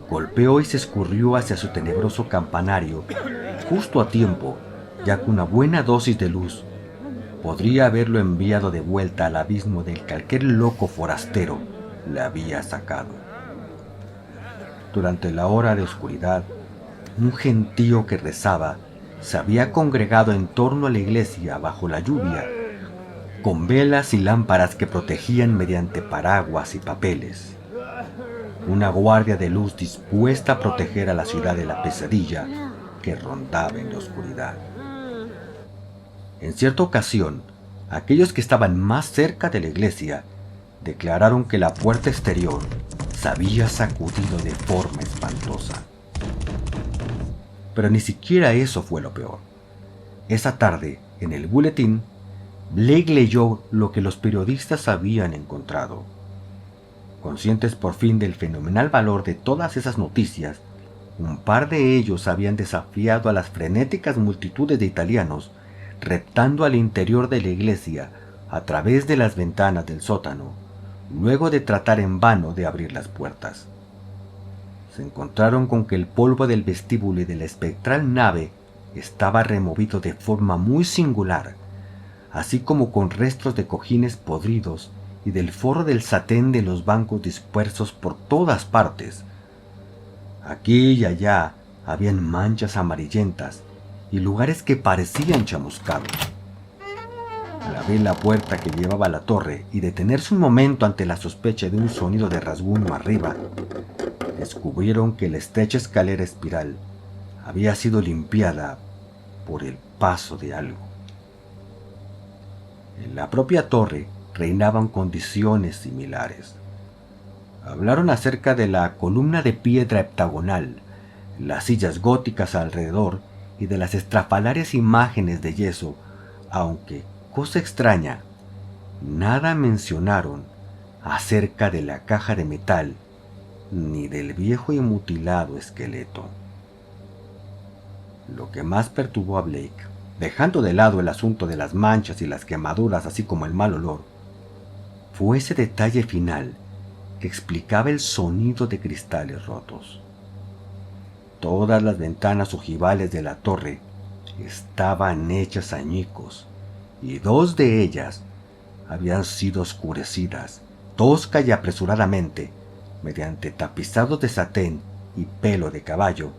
Golpeó y se escurrió hacia su tenebroso campanario justo a tiempo, ya que una buena dosis de luz podría haberlo enviado de vuelta al abismo del que aquel loco forastero le había sacado. Durante la hora de oscuridad, un gentío que rezaba se había congregado en torno a la iglesia bajo la lluvia, con velas y lámparas que protegían mediante paraguas y papeles. Una guardia de luz dispuesta a proteger a la ciudad de la pesadilla que rondaba en la oscuridad. En cierta ocasión, aquellos que estaban más cerca de la iglesia declararon que la puerta exterior se había sacudido de forma espantosa. Pero ni siquiera eso fue lo peor. Esa tarde, en el boletín, Blake leyó lo que los periodistas habían encontrado. Conscientes por fin del fenomenal valor de todas esas noticias, un par de ellos habían desafiado a las frenéticas multitudes de italianos, reptando al interior de la iglesia a través de las ventanas del sótano, luego de tratar en vano de abrir las puertas. Se encontraron con que el polvo del vestíbulo y de la espectral nave estaba removido de forma muy singular, así como con restos de cojines podridos y del forro del satén de los bancos dispersos por todas partes. Aquí y allá habían manchas amarillentas y lugares que parecían chamuscados. Al abrir la puerta que llevaba a la torre y detenerse un momento ante la sospecha de un sonido de rasguño arriba, descubrieron que la estrecha escalera espiral había sido limpiada por el paso de algo. En la propia torre reinaban condiciones similares. Hablaron acerca de la columna de piedra heptagonal, las sillas góticas alrededor y de las estrafalarias imágenes de yeso, aunque, cosa extraña, nada mencionaron acerca de la caja de metal ni del viejo y mutilado esqueleto. Lo que más perturbó a Blake, dejando de lado el asunto de las manchas y las quemaduras así como el mal olor, fue ese detalle final que explicaba el sonido de cristales rotos. Todas las ventanas ojivales de la torre estaban hechas añicos y 2 de ellas habían sido oscurecidas tosca y apresuradamente mediante tapizados de satén y pelo de caballo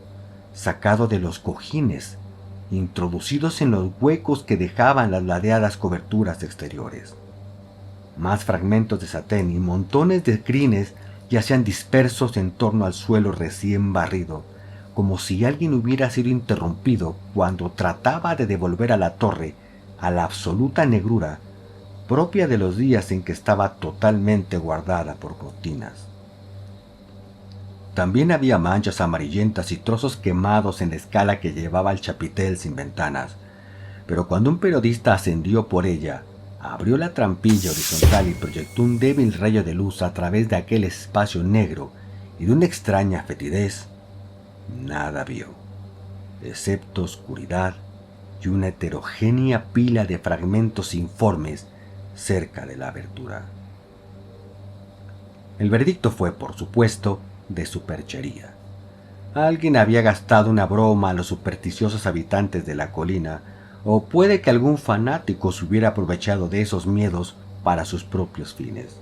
sacado de los cojines introducidos en los huecos que dejaban las ladeadas coberturas exteriores. Más fragmentos de satén y montones de crines yacían dispersos en torno al suelo recién barrido, como si alguien hubiera sido interrumpido cuando trataba de devolver a la torre a la absoluta negrura propia de los días en que estaba totalmente guardada por cortinas. También había manchas amarillentas y trozos quemados en la escala que llevaba al chapitel sin ventanas, pero cuando un periodista ascendió por ella, abrió la trampilla horizontal y proyectó un débil rayo de luz a través de aquel espacio negro y de una extraña fetidez, nada vio, excepto oscuridad y una heterogénea pila de fragmentos informes cerca de la abertura. El veredicto fue, por supuesto, de superchería. Alguien había gastado una broma a los supersticiosos habitantes de la colina, o puede que algún fanático se hubiera aprovechado de esos miedos para sus propios fines.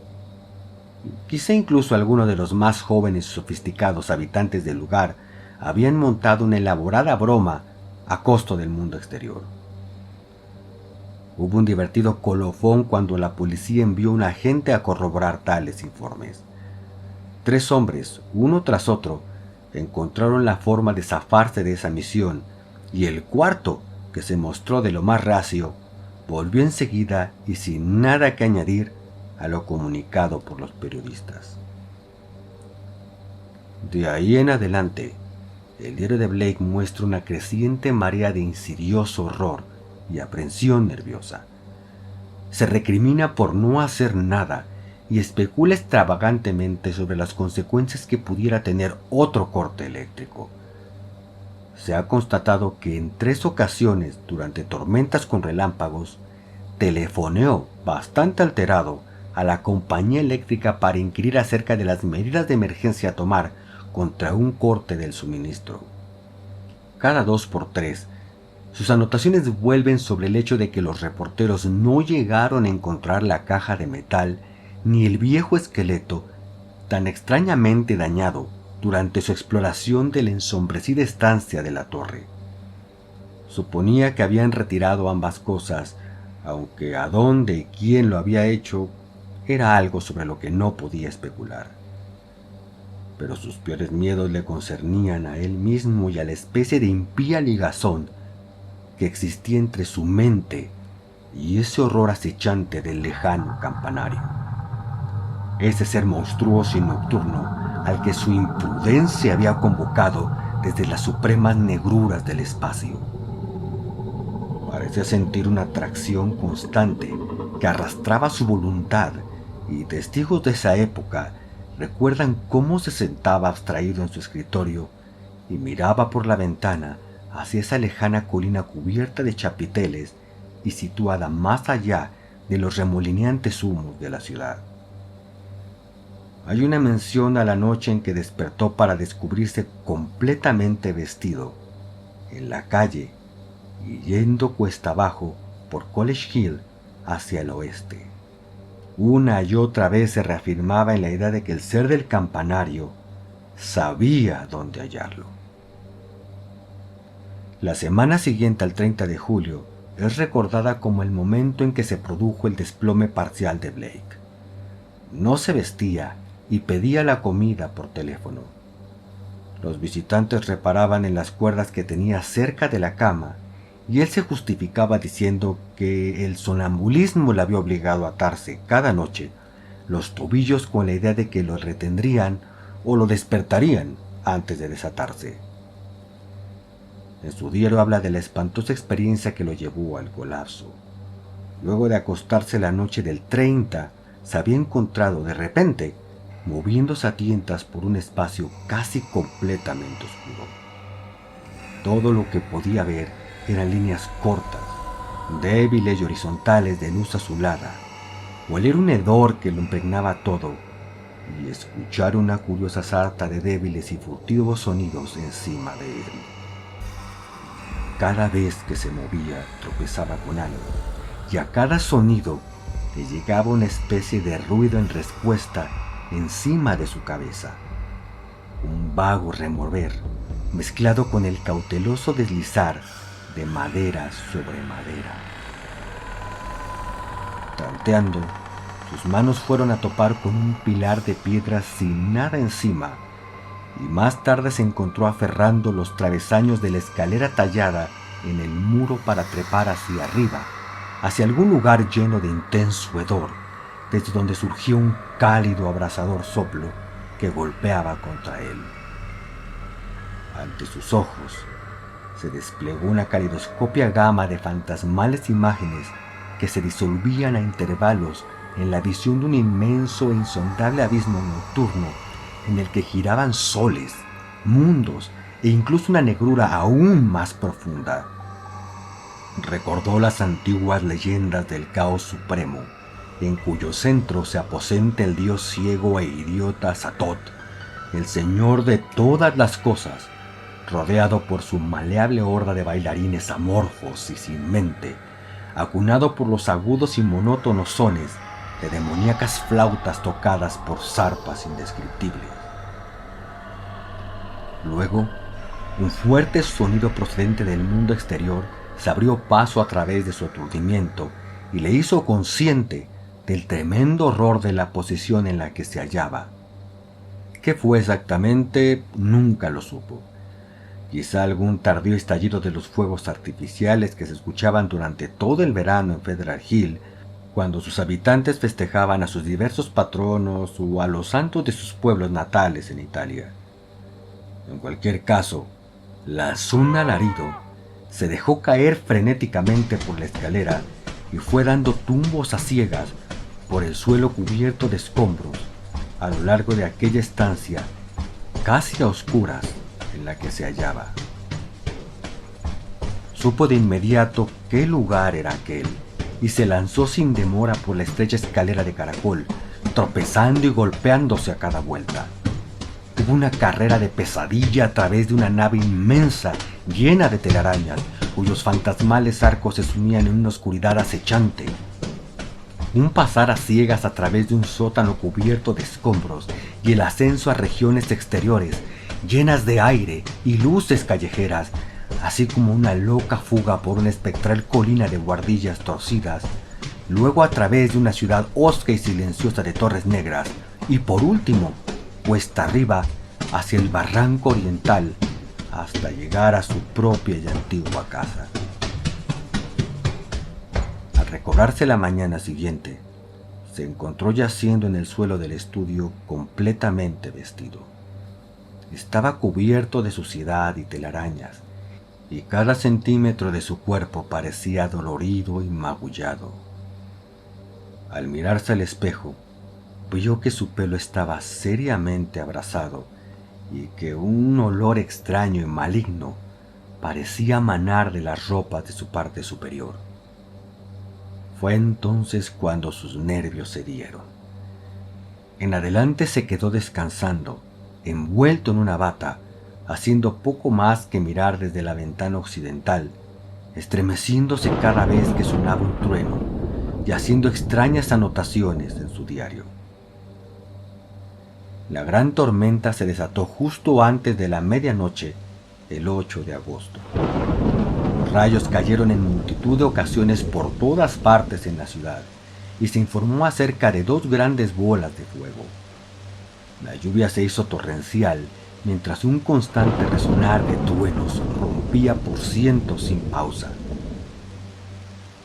Quizá incluso algunos de los más jóvenes y sofisticados habitantes del lugar habían montado una elaborada broma a costo del mundo exterior. Hubo un divertido colofón cuando la policía envió a un agente a corroborar tales informes. 3 hombres, uno tras otro, encontraron la forma de zafarse de esa misión, y el cuarto, que se mostró de lo más reacio, volvió enseguida y sin nada que añadir a lo comunicado por los periodistas. De ahí en adelante, el diario de Blake muestra una creciente marea de insidioso horror y aprensión nerviosa. Se recrimina por no hacer nada y especula extravagantemente sobre las consecuencias que pudiera tener otro corte eléctrico. Se ha constatado que en 3 ocasiones durante tormentas con relámpagos, telefoneó bastante alterado a la compañía eléctrica para inquirir acerca de las medidas de emergencia a tomar contra un corte del suministro. Cada 2 por 3, sus anotaciones vuelven sobre el hecho de que los reporteros no llegaron a encontrar la caja de metal ni el viejo esqueleto tan extrañamente dañado durante su exploración de la ensombrecida estancia de la torre. Suponía que habían retirado ambas cosas, aunque a dónde y quién lo había hecho era algo sobre lo que no podía especular. Pero sus peores miedos le concernían a él mismo y a la especie de impía ligazón que existía entre su mente y ese horror acechante del lejano campanario. Ese ser monstruoso y nocturno al que su imprudencia había convocado desde las supremas negruras del espacio. Parecía sentir una atracción constante que arrastraba su voluntad, y testigos de esa época recuerdan cómo se sentaba abstraído en su escritorio y miraba por la ventana hacia esa lejana colina cubierta de chapiteles y situada más allá de los remolineantes humos de la ciudad. Hay una mención a la noche en que despertó para descubrirse completamente vestido, en la calle y yendo cuesta abajo por College Hill hacia el oeste. Una y otra vez se reafirmaba en la idea de que el ser del campanario sabía dónde hallarlo. La semana siguiente al 30 de julio es recordada como el momento en que se produjo el desplome parcial de Blake. No se vestía y pedía la comida por teléfono. Los visitantes reparaban en las cuerdas que tenía cerca de la cama y él se justificaba diciendo que el sonambulismo le había obligado a atarse cada noche los tobillos con la idea de que lo retendrían o lo despertarían antes de desatarse. En su diario habla de la espantosa experiencia que lo llevó al colapso. Luego de acostarse la noche del 30, se había encontrado de repente moviéndose a tientas por un espacio casi completamente oscuro. Todo lo que podía ver eran líneas cortas, débiles y horizontales de luz azulada, oler un hedor que lo impregnaba todo y escuchar una curiosa sarta de débiles y furtivos sonidos encima de él. Cada vez que se movía tropezaba con algo, y a cada sonido le llegaba una especie de ruido en respuesta encima de su cabeza. Un vago remover mezclado con el cauteloso deslizar de madera sobre madera. Tanteando, sus manos fueron a topar con un pilar de piedra sin nada encima, y más tarde se encontró aferrando los travesaños de la escalera tallada en el muro para trepar hacia arriba, hacia algún lugar lleno de intenso hedor, desde donde surgía un cálido abrasador soplo que golpeaba contra él. Ante sus ojos se desplegó una calidoscópica gama de fantasmales imágenes que se disolvían a intervalos en la visión de un inmenso e insondable abismo nocturno en el que giraban soles, mundos e incluso una negrura aún más profunda. Recordó las antiguas leyendas del caos supremo, en cuyo centro se aposenta el dios ciego e idiota Satot, el señor de todas las cosas, rodeado por su maleable horda de bailarines amorfos y sin mente, acunado por los agudos y monótonos sones de demoníacas flautas tocadas por zarpas indescriptibles. Luego, un fuerte sonido procedente del mundo exterior se abrió paso a través de su aturdimiento y le hizo consciente del tremendo horror de la posición en la que se hallaba. ¿Qué fue exactamente? Nunca lo supo. Quizá algún tardío estallido de los fuegos artificiales que se escuchaban durante todo el verano en Federal Hill, cuando sus habitantes festejaban a sus diversos patronos o a los santos de sus pueblos natales en Italia. En cualquier caso, lanzó un alarido, se dejó caer frenéticamente por la escalera y fue dando tumbos a ciegas por el suelo cubierto de escombros a lo largo de aquella estancia casi a oscuras en la que se hallaba. Supo de inmediato qué lugar era aquel y se lanzó sin demora por la estrecha escalera de caracol, tropezando y golpeándose a cada vuelta. Hubo una carrera de pesadilla a través de una nave inmensa llena de telarañas, cuyos fantasmales arcos se sumían en una oscuridad acechante. Un pasar a ciegas a través de un sótano cubierto de escombros y el ascenso a regiones exteriores llenas de aire y luces callejeras, así como una loca fuga por una espectral colina de buhardillas torcidas, luego a través de una ciudad hosca y silenciosa de torres negras, y por último, cuesta arriba hacia el barranco oriental, hasta llegar a su propia y antigua casa. Al recobrarse la mañana siguiente, se encontró yaciendo en el suelo del estudio completamente vestido. Estaba cubierto de suciedad y telarañas, y cada centímetro de su cuerpo parecía dolorido y magullado. Al mirarse al espejo, vio que su pelo estaba seriamente abrasado y que un olor extraño y maligno parecía manar de las ropas de su parte superior. Fue entonces cuando sus nervios cedieron. En adelante se quedó descansando, envuelto en una bata, haciendo poco más que mirar desde la ventana occidental, estremeciéndose cada vez que sonaba un trueno y haciendo extrañas anotaciones en su diario. La gran tormenta se desató justo antes de la medianoche, el 8 de agosto. Los rayos cayeron en multitud de ocasiones por todas partes en la ciudad y se informó acerca de 2 grandes bolas de fuego. La lluvia se hizo torrencial mientras un constante resonar de truenos rompía por cientos sin pausa.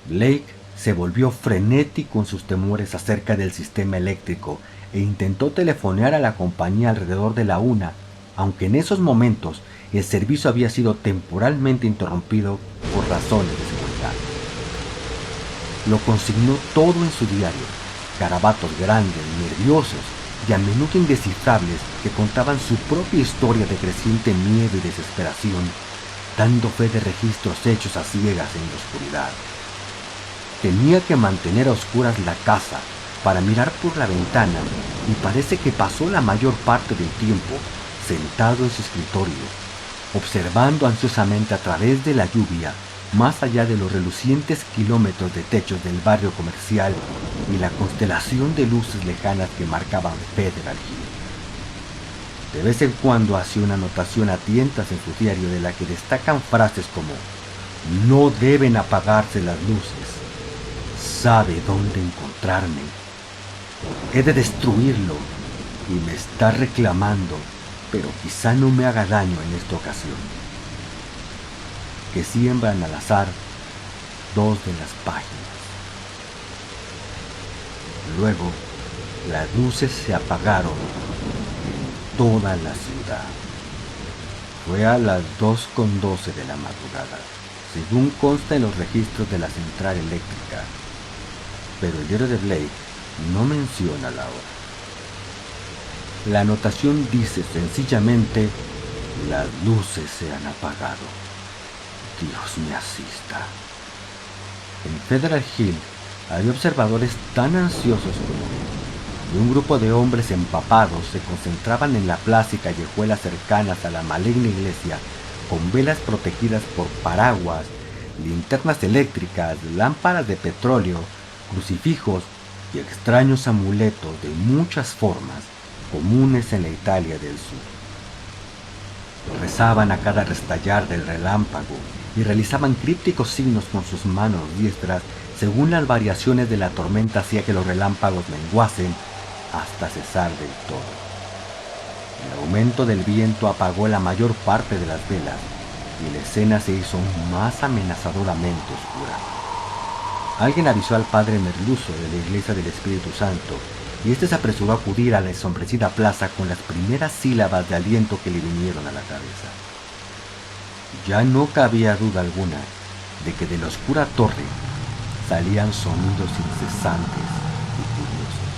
Blake se volvió frenético en sus temores acerca del sistema eléctrico e intentó telefonear a la compañía alrededor de la 1, aunque en esos momentos el servicio había sido temporalmente interrumpido por razones de seguridad. Lo consignó todo en su diario garabatos grandes, nerviosos y a menudo indescifrables que contaban su propia historia de creciente miedo y desesperación, dando fe de registros hechos a ciegas en la oscuridad. Tenía que mantener a oscuras la casa para mirar por la ventana y parece que pasó la mayor parte del tiempo sentado en su escritorio, observando ansiosamente a través de la lluvia, más allá de los relucientes kilómetros de techos del barrio comercial y la constelación de luces lejanas que marcaban Federal Hill. De vez en cuando hacía una anotación a tientas en su diario de la que destacan frases como: no deben apagarse las luces, sabe dónde encontrarme, he de destruirlo y me está reclamando, pero quizá no me haga daño en esta ocasión. Que siembran al azar 2 de las páginas. Luego, las luces se apagaron en toda la ciudad. Fue a las 2:12 de la madrugada, según consta en los registros de la central eléctrica, pero el diario de Blake no menciona la hora. La anotación dice sencillamente: las luces se han apagado. Dios me asista. En Federal Hill había observadores tan ansiosos como él, y un grupo de hombres empapados se concentraban en la plaza y callejuelas cercanas a la maligna iglesia, con velas protegidas por paraguas, linternas eléctricas, lámparas de petróleo, crucifijos y extraños amuletos de muchas formas comunes en la Italia del Sur. Rezaban a cada restallar del relámpago y realizaban crípticos signos con sus manos diestras según las variaciones de la tormenta hacía que los relámpagos menguasen hasta cesar del todo. El aumento del viento apagó la mayor parte de las velas y la escena se hizo aún más amenazadoramente oscura. Alguien avisó al padre Merluzzo de la iglesia del Espíritu Santo y éste se apresuró a acudir a la ensombrecida plaza con las primeras sílabas de aliento que le vinieron a la cabeza. Ya no cabía duda alguna de que de la oscura torre salían sonidos incesantes y curiosos.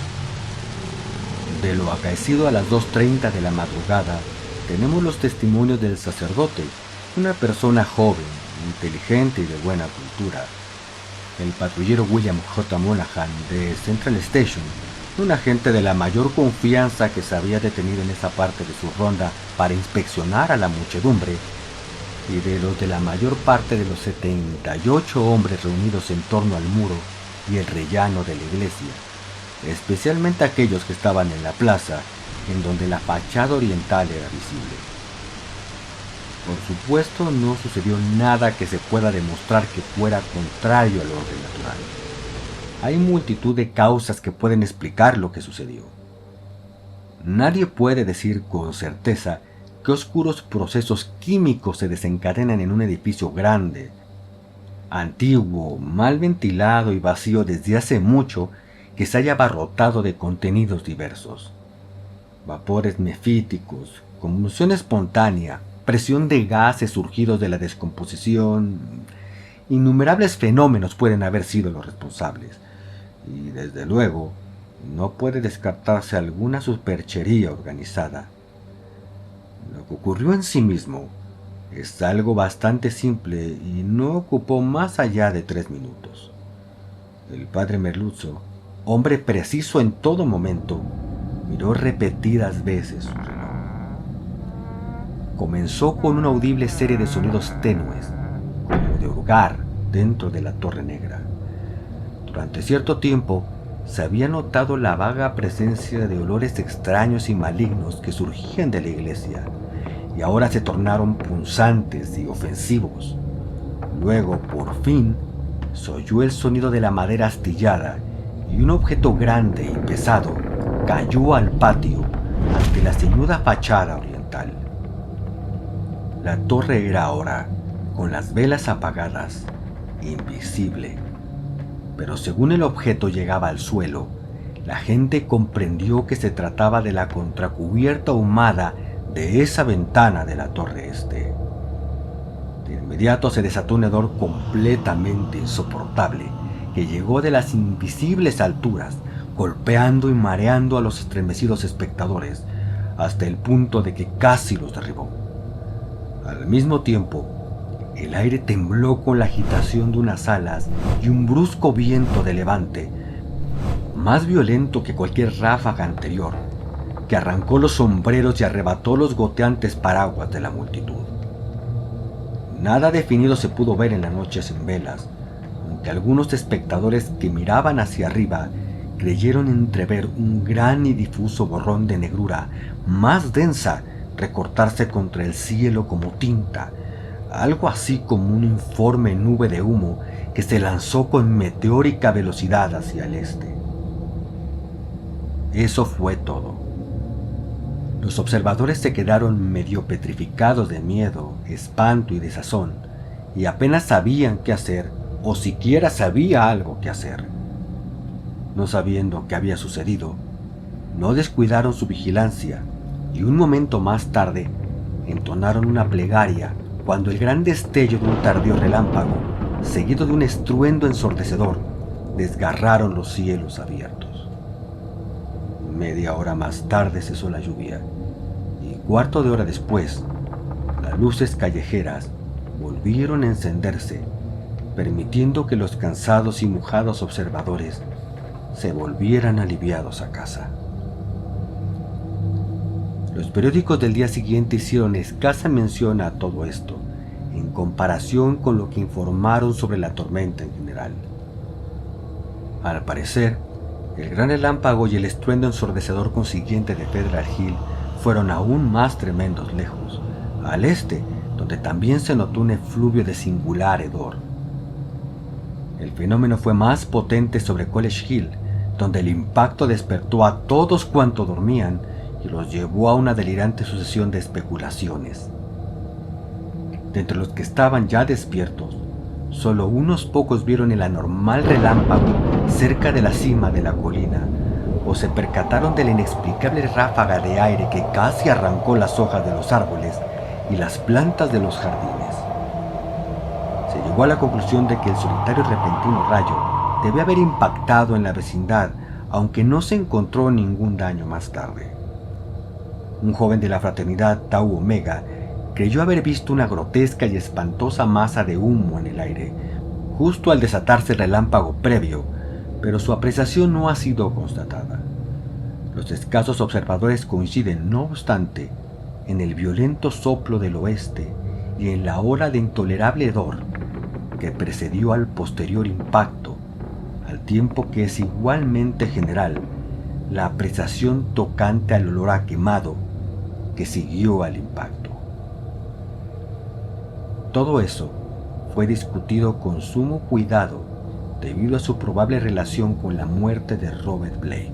De lo acaecido a las 2:30 de la madrugada, tenemos los testimonios del sacerdote, una persona joven, inteligente y de buena cultura, el patrullero William J. Monaghan de Central Station, un agente de la mayor confianza que se había detenido en esa parte de su ronda para inspeccionar a la muchedumbre, y de los de la mayor parte de los 78 hombres reunidos en torno al muro y el rellano de la iglesia, especialmente aquellos que estaban en la plaza, en donde la fachada oriental era visible. Por supuesto, no sucedió nada que se pueda demostrar que fuera contrario al orden natural. Hay multitud de causas que pueden explicar lo que sucedió. Nadie puede decir con certeza qué oscuros procesos químicos se desencadenan en un edificio grande, antiguo, mal ventilado y vacío desde hace mucho, que se haya abarrotado de contenidos diversos. Vapores nefíticos, combustión espontánea, presión de gases surgidos de la descomposición. Innumerables fenómenos pueden haber sido los responsables. Y desde luego, no puede descartarse alguna superchería organizada. Lo que ocurrió en sí mismo es algo bastante simple y no ocupó más allá de 3 minutos. El padre Merluzzo, hombre preciso en todo momento, miró repetidas veces su reloj. Comenzó con una audible serie de sonidos tenues, como de hurgar dentro de la Torre Negra. Durante cierto tiempo se había notado la vaga presencia de olores extraños y malignos que surgían de la iglesia, y ahora se tornaron punzantes y ofensivos. Luego, por fin, se oyó el sonido de la madera astillada y un objeto grande y pesado cayó al patio ante la ceñuda fachada oriental. La torre era ahora, con las velas apagadas, invisible. Pero según el objeto llegaba al suelo, la gente comprendió que se trataba de la contracubierta ahumada de esa ventana de la torre este. De inmediato se desató un hedor completamente insoportable que llegó de las invisibles alturas, golpeando y mareando a los estremecidos espectadores hasta el punto de que casi los derribó. Al mismo tiempo, el aire tembló con la agitación de unas alas y un brusco viento de levante, más violento que cualquier ráfaga anterior, que arrancó los sombreros y arrebató los goteantes paraguas de la multitud. Nada definido se pudo ver en la noche sin velas, aunque algunos espectadores que miraban hacia arriba creyeron entrever un gran y difuso borrón de negrura más densa recortarse contra el cielo como tinta, algo así como una informe nube de humo que se lanzó con meteórica velocidad hacia el este. Eso fue todo. Los observadores se quedaron medio petrificados de miedo, espanto y desazón, y apenas sabían qué hacer, o siquiera sabía algo que hacer. No sabiendo qué había sucedido, no descuidaron su vigilancia, y un momento más tarde entonaron una plegaria cuando el gran destello de un tardío relámpago, seguido de un estruendo ensordecedor, desgarraron los cielos abiertos. Media hora más tarde cesó la lluvia, y cuarto de hora después, las luces callejeras volvieron a encenderse, permitiendo que los cansados y mojados observadores se volvieran aliviados a casa. Los periódicos del día siguiente hicieron escasa mención a todo esto, en comparación con lo que informaron sobre la tormenta en general. Al parecer, el gran relámpago y el estruendo ensordecedor consiguiente de Federal Hill fueron aún más tremendos lejos, al este, donde también se notó un efluvio de singular hedor. El fenómeno fue más potente sobre College Hill, donde el impacto despertó a todos cuantos dormían y los llevó a una delirante sucesión de especulaciones. De entre los que estaban ya despiertos, solo unos pocos vieron el anormal relámpago cerca de la cima de la colina, o se percataron de la inexplicable ráfaga de aire que casi arrancó las hojas de los árboles y las plantas de los jardines. Se llegó a la conclusión de que el solitario y repentino rayo debió haber impactado en la vecindad, aunque no se encontró ningún daño más tarde. Un joven de la fraternidad Tau Omega creyó haber visto una grotesca y espantosa masa de humo en el aire, justo al desatarse el relámpago previo, pero su apreciación no ha sido constatada. Los escasos observadores coinciden, no obstante, en el violento soplo del oeste y en la ola de intolerable hedor que precedió al posterior impacto, al tiempo que es igualmente general la apreciación tocante al olor a quemado que siguió al impacto. Todo eso fue discutido con sumo cuidado debido a su probable relación con la muerte de Robert Blake.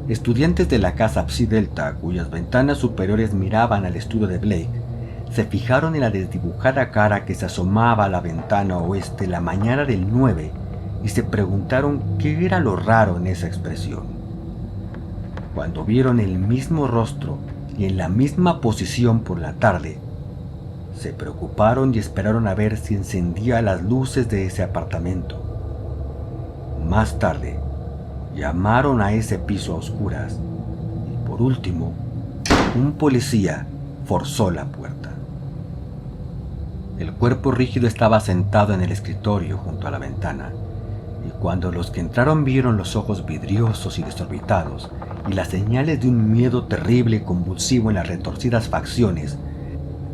Estudiantes de la casa Psi Delta, cuyas ventanas superiores miraban al estudio de Blake, se fijaron en la desdibujada cara que se asomaba a la ventana oeste la mañana del 9 y se preguntaron qué era lo raro en esa expresión. Cuando vieron el mismo rostro y en la misma posición por la tarde, se preocuparon y esperaron a ver si encendía las luces de ese apartamento. Más tarde, llamaron a ese piso a oscuras y por último, un policía forzó la puerta. El cuerpo rígido estaba sentado en el escritorio junto a la ventana, y cuando los que entraron vieron los ojos vidriosos y desorbitados y las señales de un miedo terrible y convulsivo en las retorcidas facciones,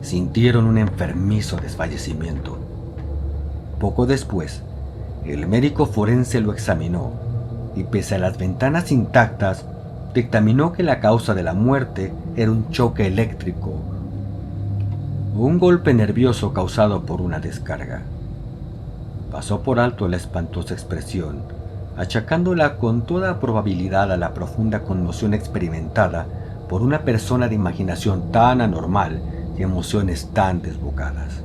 sintieron un enfermizo desfallecimiento. Poco después, el médico forense lo examinó y, pese a las ventanas intactas, dictaminó que la causa de la muerte era un choque eléctrico o un golpe nervioso causado por una descarga. Pasó por alto la espantosa expresión, achacándola con toda probabilidad a la profunda conmoción experimentada por una persona de imaginación tan anormal y emociones tan desbocadas.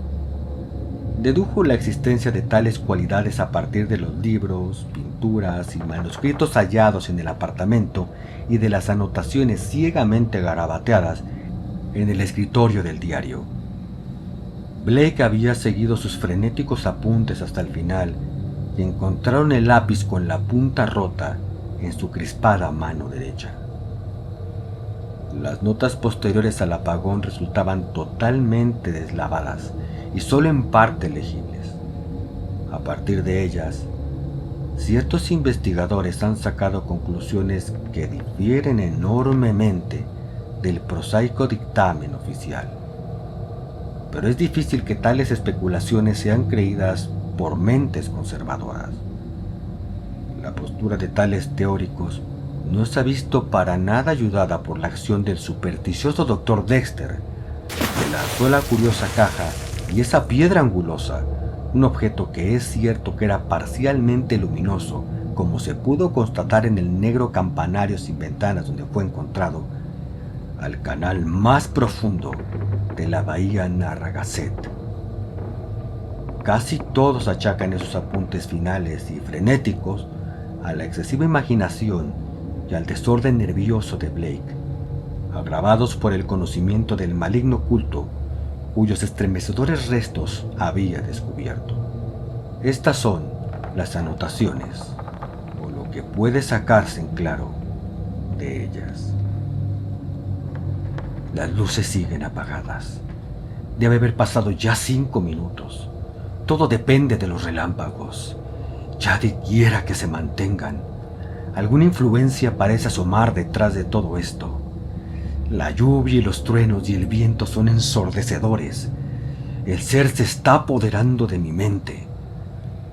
Dedujo la existencia de tales cualidades a partir de los libros, pinturas y manuscritos hallados en el apartamento y de las anotaciones ciegamente garabateadas en el escritorio del diario. Blake había seguido sus frenéticos apuntes hasta el final y encontraron el lápiz con la punta rota en su crispada mano derecha. Las notas posteriores al apagón resultaban totalmente deslavadas y solo en parte legibles. A partir de ellas, ciertos investigadores han sacado conclusiones que difieren enormemente del prosaico dictamen oficial. Pero es difícil que tales especulaciones sean creídas por mentes conservadoras. La postura de tales teóricos no se ha visto para nada ayudada por la acción del supersticioso Dr. Dexter, que lanzó la curiosa caja y esa piedra angulosa, un objeto que es cierto que era parcialmente luminoso, como se pudo constatar en el negro campanario sin ventanas donde fue encontrado, al canal más profundo de la bahía Narragansett. Casi todos achacan esos apuntes finales y frenéticos a la excesiva imaginación y al desorden nervioso de Blake, agravados por el conocimiento del maligno culto cuyos estremecedores restos había descubierto. Estas son las anotaciones, o lo que puede sacarse en claro de ellas. Las luces siguen apagadas. Debe haber pasado ya 5 minutos. Todo depende de los relámpagos. Ya debiera que se mantengan. Alguna influencia parece asomar detrás de todo esto. La lluvia y los truenos y el viento son ensordecedores. El ser se está apoderando de mi mente.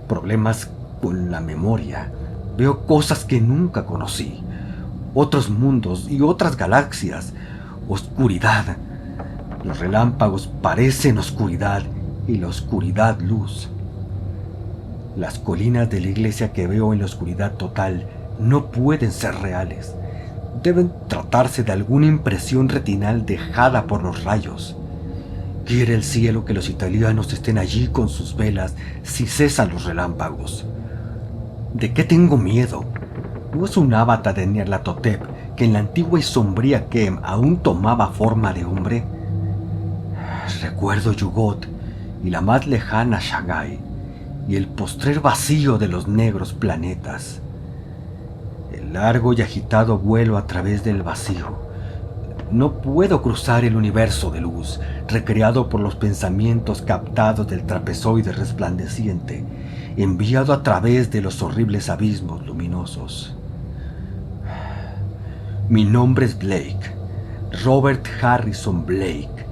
Problemas con la memoria. Veo cosas que nunca conocí. Otros mundos y otras galaxias. Oscuridad. Los relámpagos parecen oscuridad y la oscuridad luz. Las colinas de la iglesia que veo en la oscuridad total no pueden ser reales. Deben tratarse de alguna impresión retinal dejada por los rayos. Quiere el cielo que los italianos estén allí con sus velas si cesan los relámpagos. ¿De qué tengo miedo? ¿No es un avatar de Nyarlathotep que en la antigua y sombría Kem aún tomaba forma de hombre? Recuerdo Yugot y la más lejana Shagai y el postrer vacío de los negros planetas. El largo y agitado vuelo a través del vacío. No puedo cruzar el universo de luz, recreado por los pensamientos captados del trapezoide resplandeciente, enviado a través de los horribles abismos luminosos. Mi nombre es Blake, Robert Harrison Blake,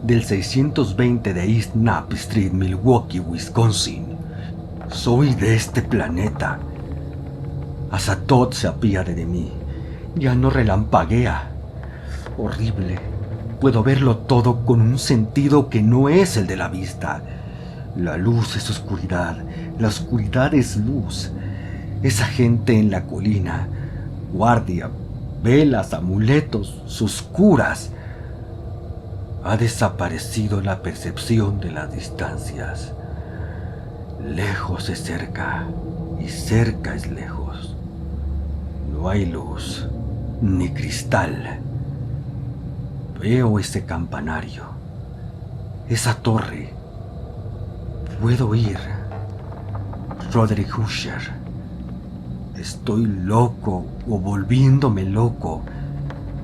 del 620 de East Knapp Street, Milwaukee, Wisconsin. Soy de este planeta. Azathoth se apiade de mí. Ya no relampaguea. Horrible. Puedo verlo todo con un sentido que no es el de la vista. La luz es oscuridad. La oscuridad es luz. Esa gente en la colina. Guardia, velas, amuletos, sus curas. Ha desaparecido la percepción de las distancias. Lejos es cerca y cerca es lejos. No hay luz ni cristal. Veo ese campanario, esa torre. Puedo oír Roderick Usher. Estoy loco o volviéndome loco.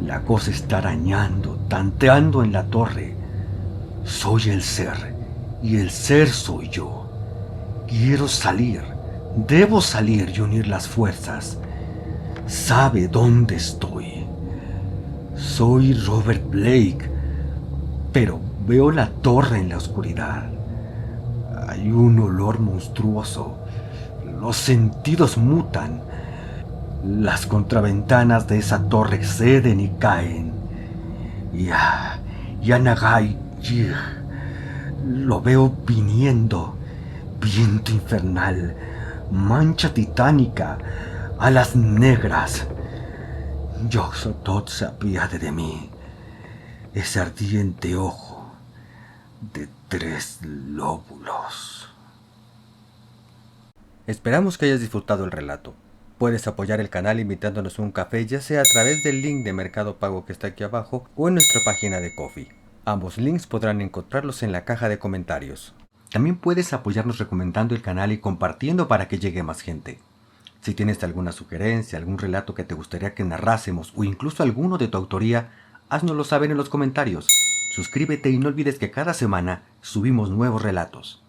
La cosa está arañando, tanteando en la torre. Soy el ser y el ser soy yo. Quiero salir, debo salir y unir las fuerzas. Sabe dónde estoy. Soy Robert Blake, pero veo la torre en la oscuridad. Hay un olor monstruoso. Los sentidos mutan. Las contraventanas de esa torre ceden y caen. Yanagai Yig. Lo veo viniendo. Viento infernal, mancha titánica, alas negras. Yog-Sothoth se apiade de mí. Ese ardiente ojo de 3 lóbulos. Esperamos que hayas disfrutado el relato. Puedes apoyar el canal invitándonos a un café, ya sea a través del link de Mercado Pago que está aquí abajo o en nuestra página de Ko-fi. Ambos links podrán encontrarlos en la caja de comentarios. También puedes apoyarnos recomendando el canal y compartiendo para que llegue más gente. Si tienes alguna sugerencia, algún relato que te gustaría que narrásemos o incluso alguno de tu autoría, háznoslo saber en los comentarios. Suscríbete y no olvides que cada semana subimos nuevos relatos.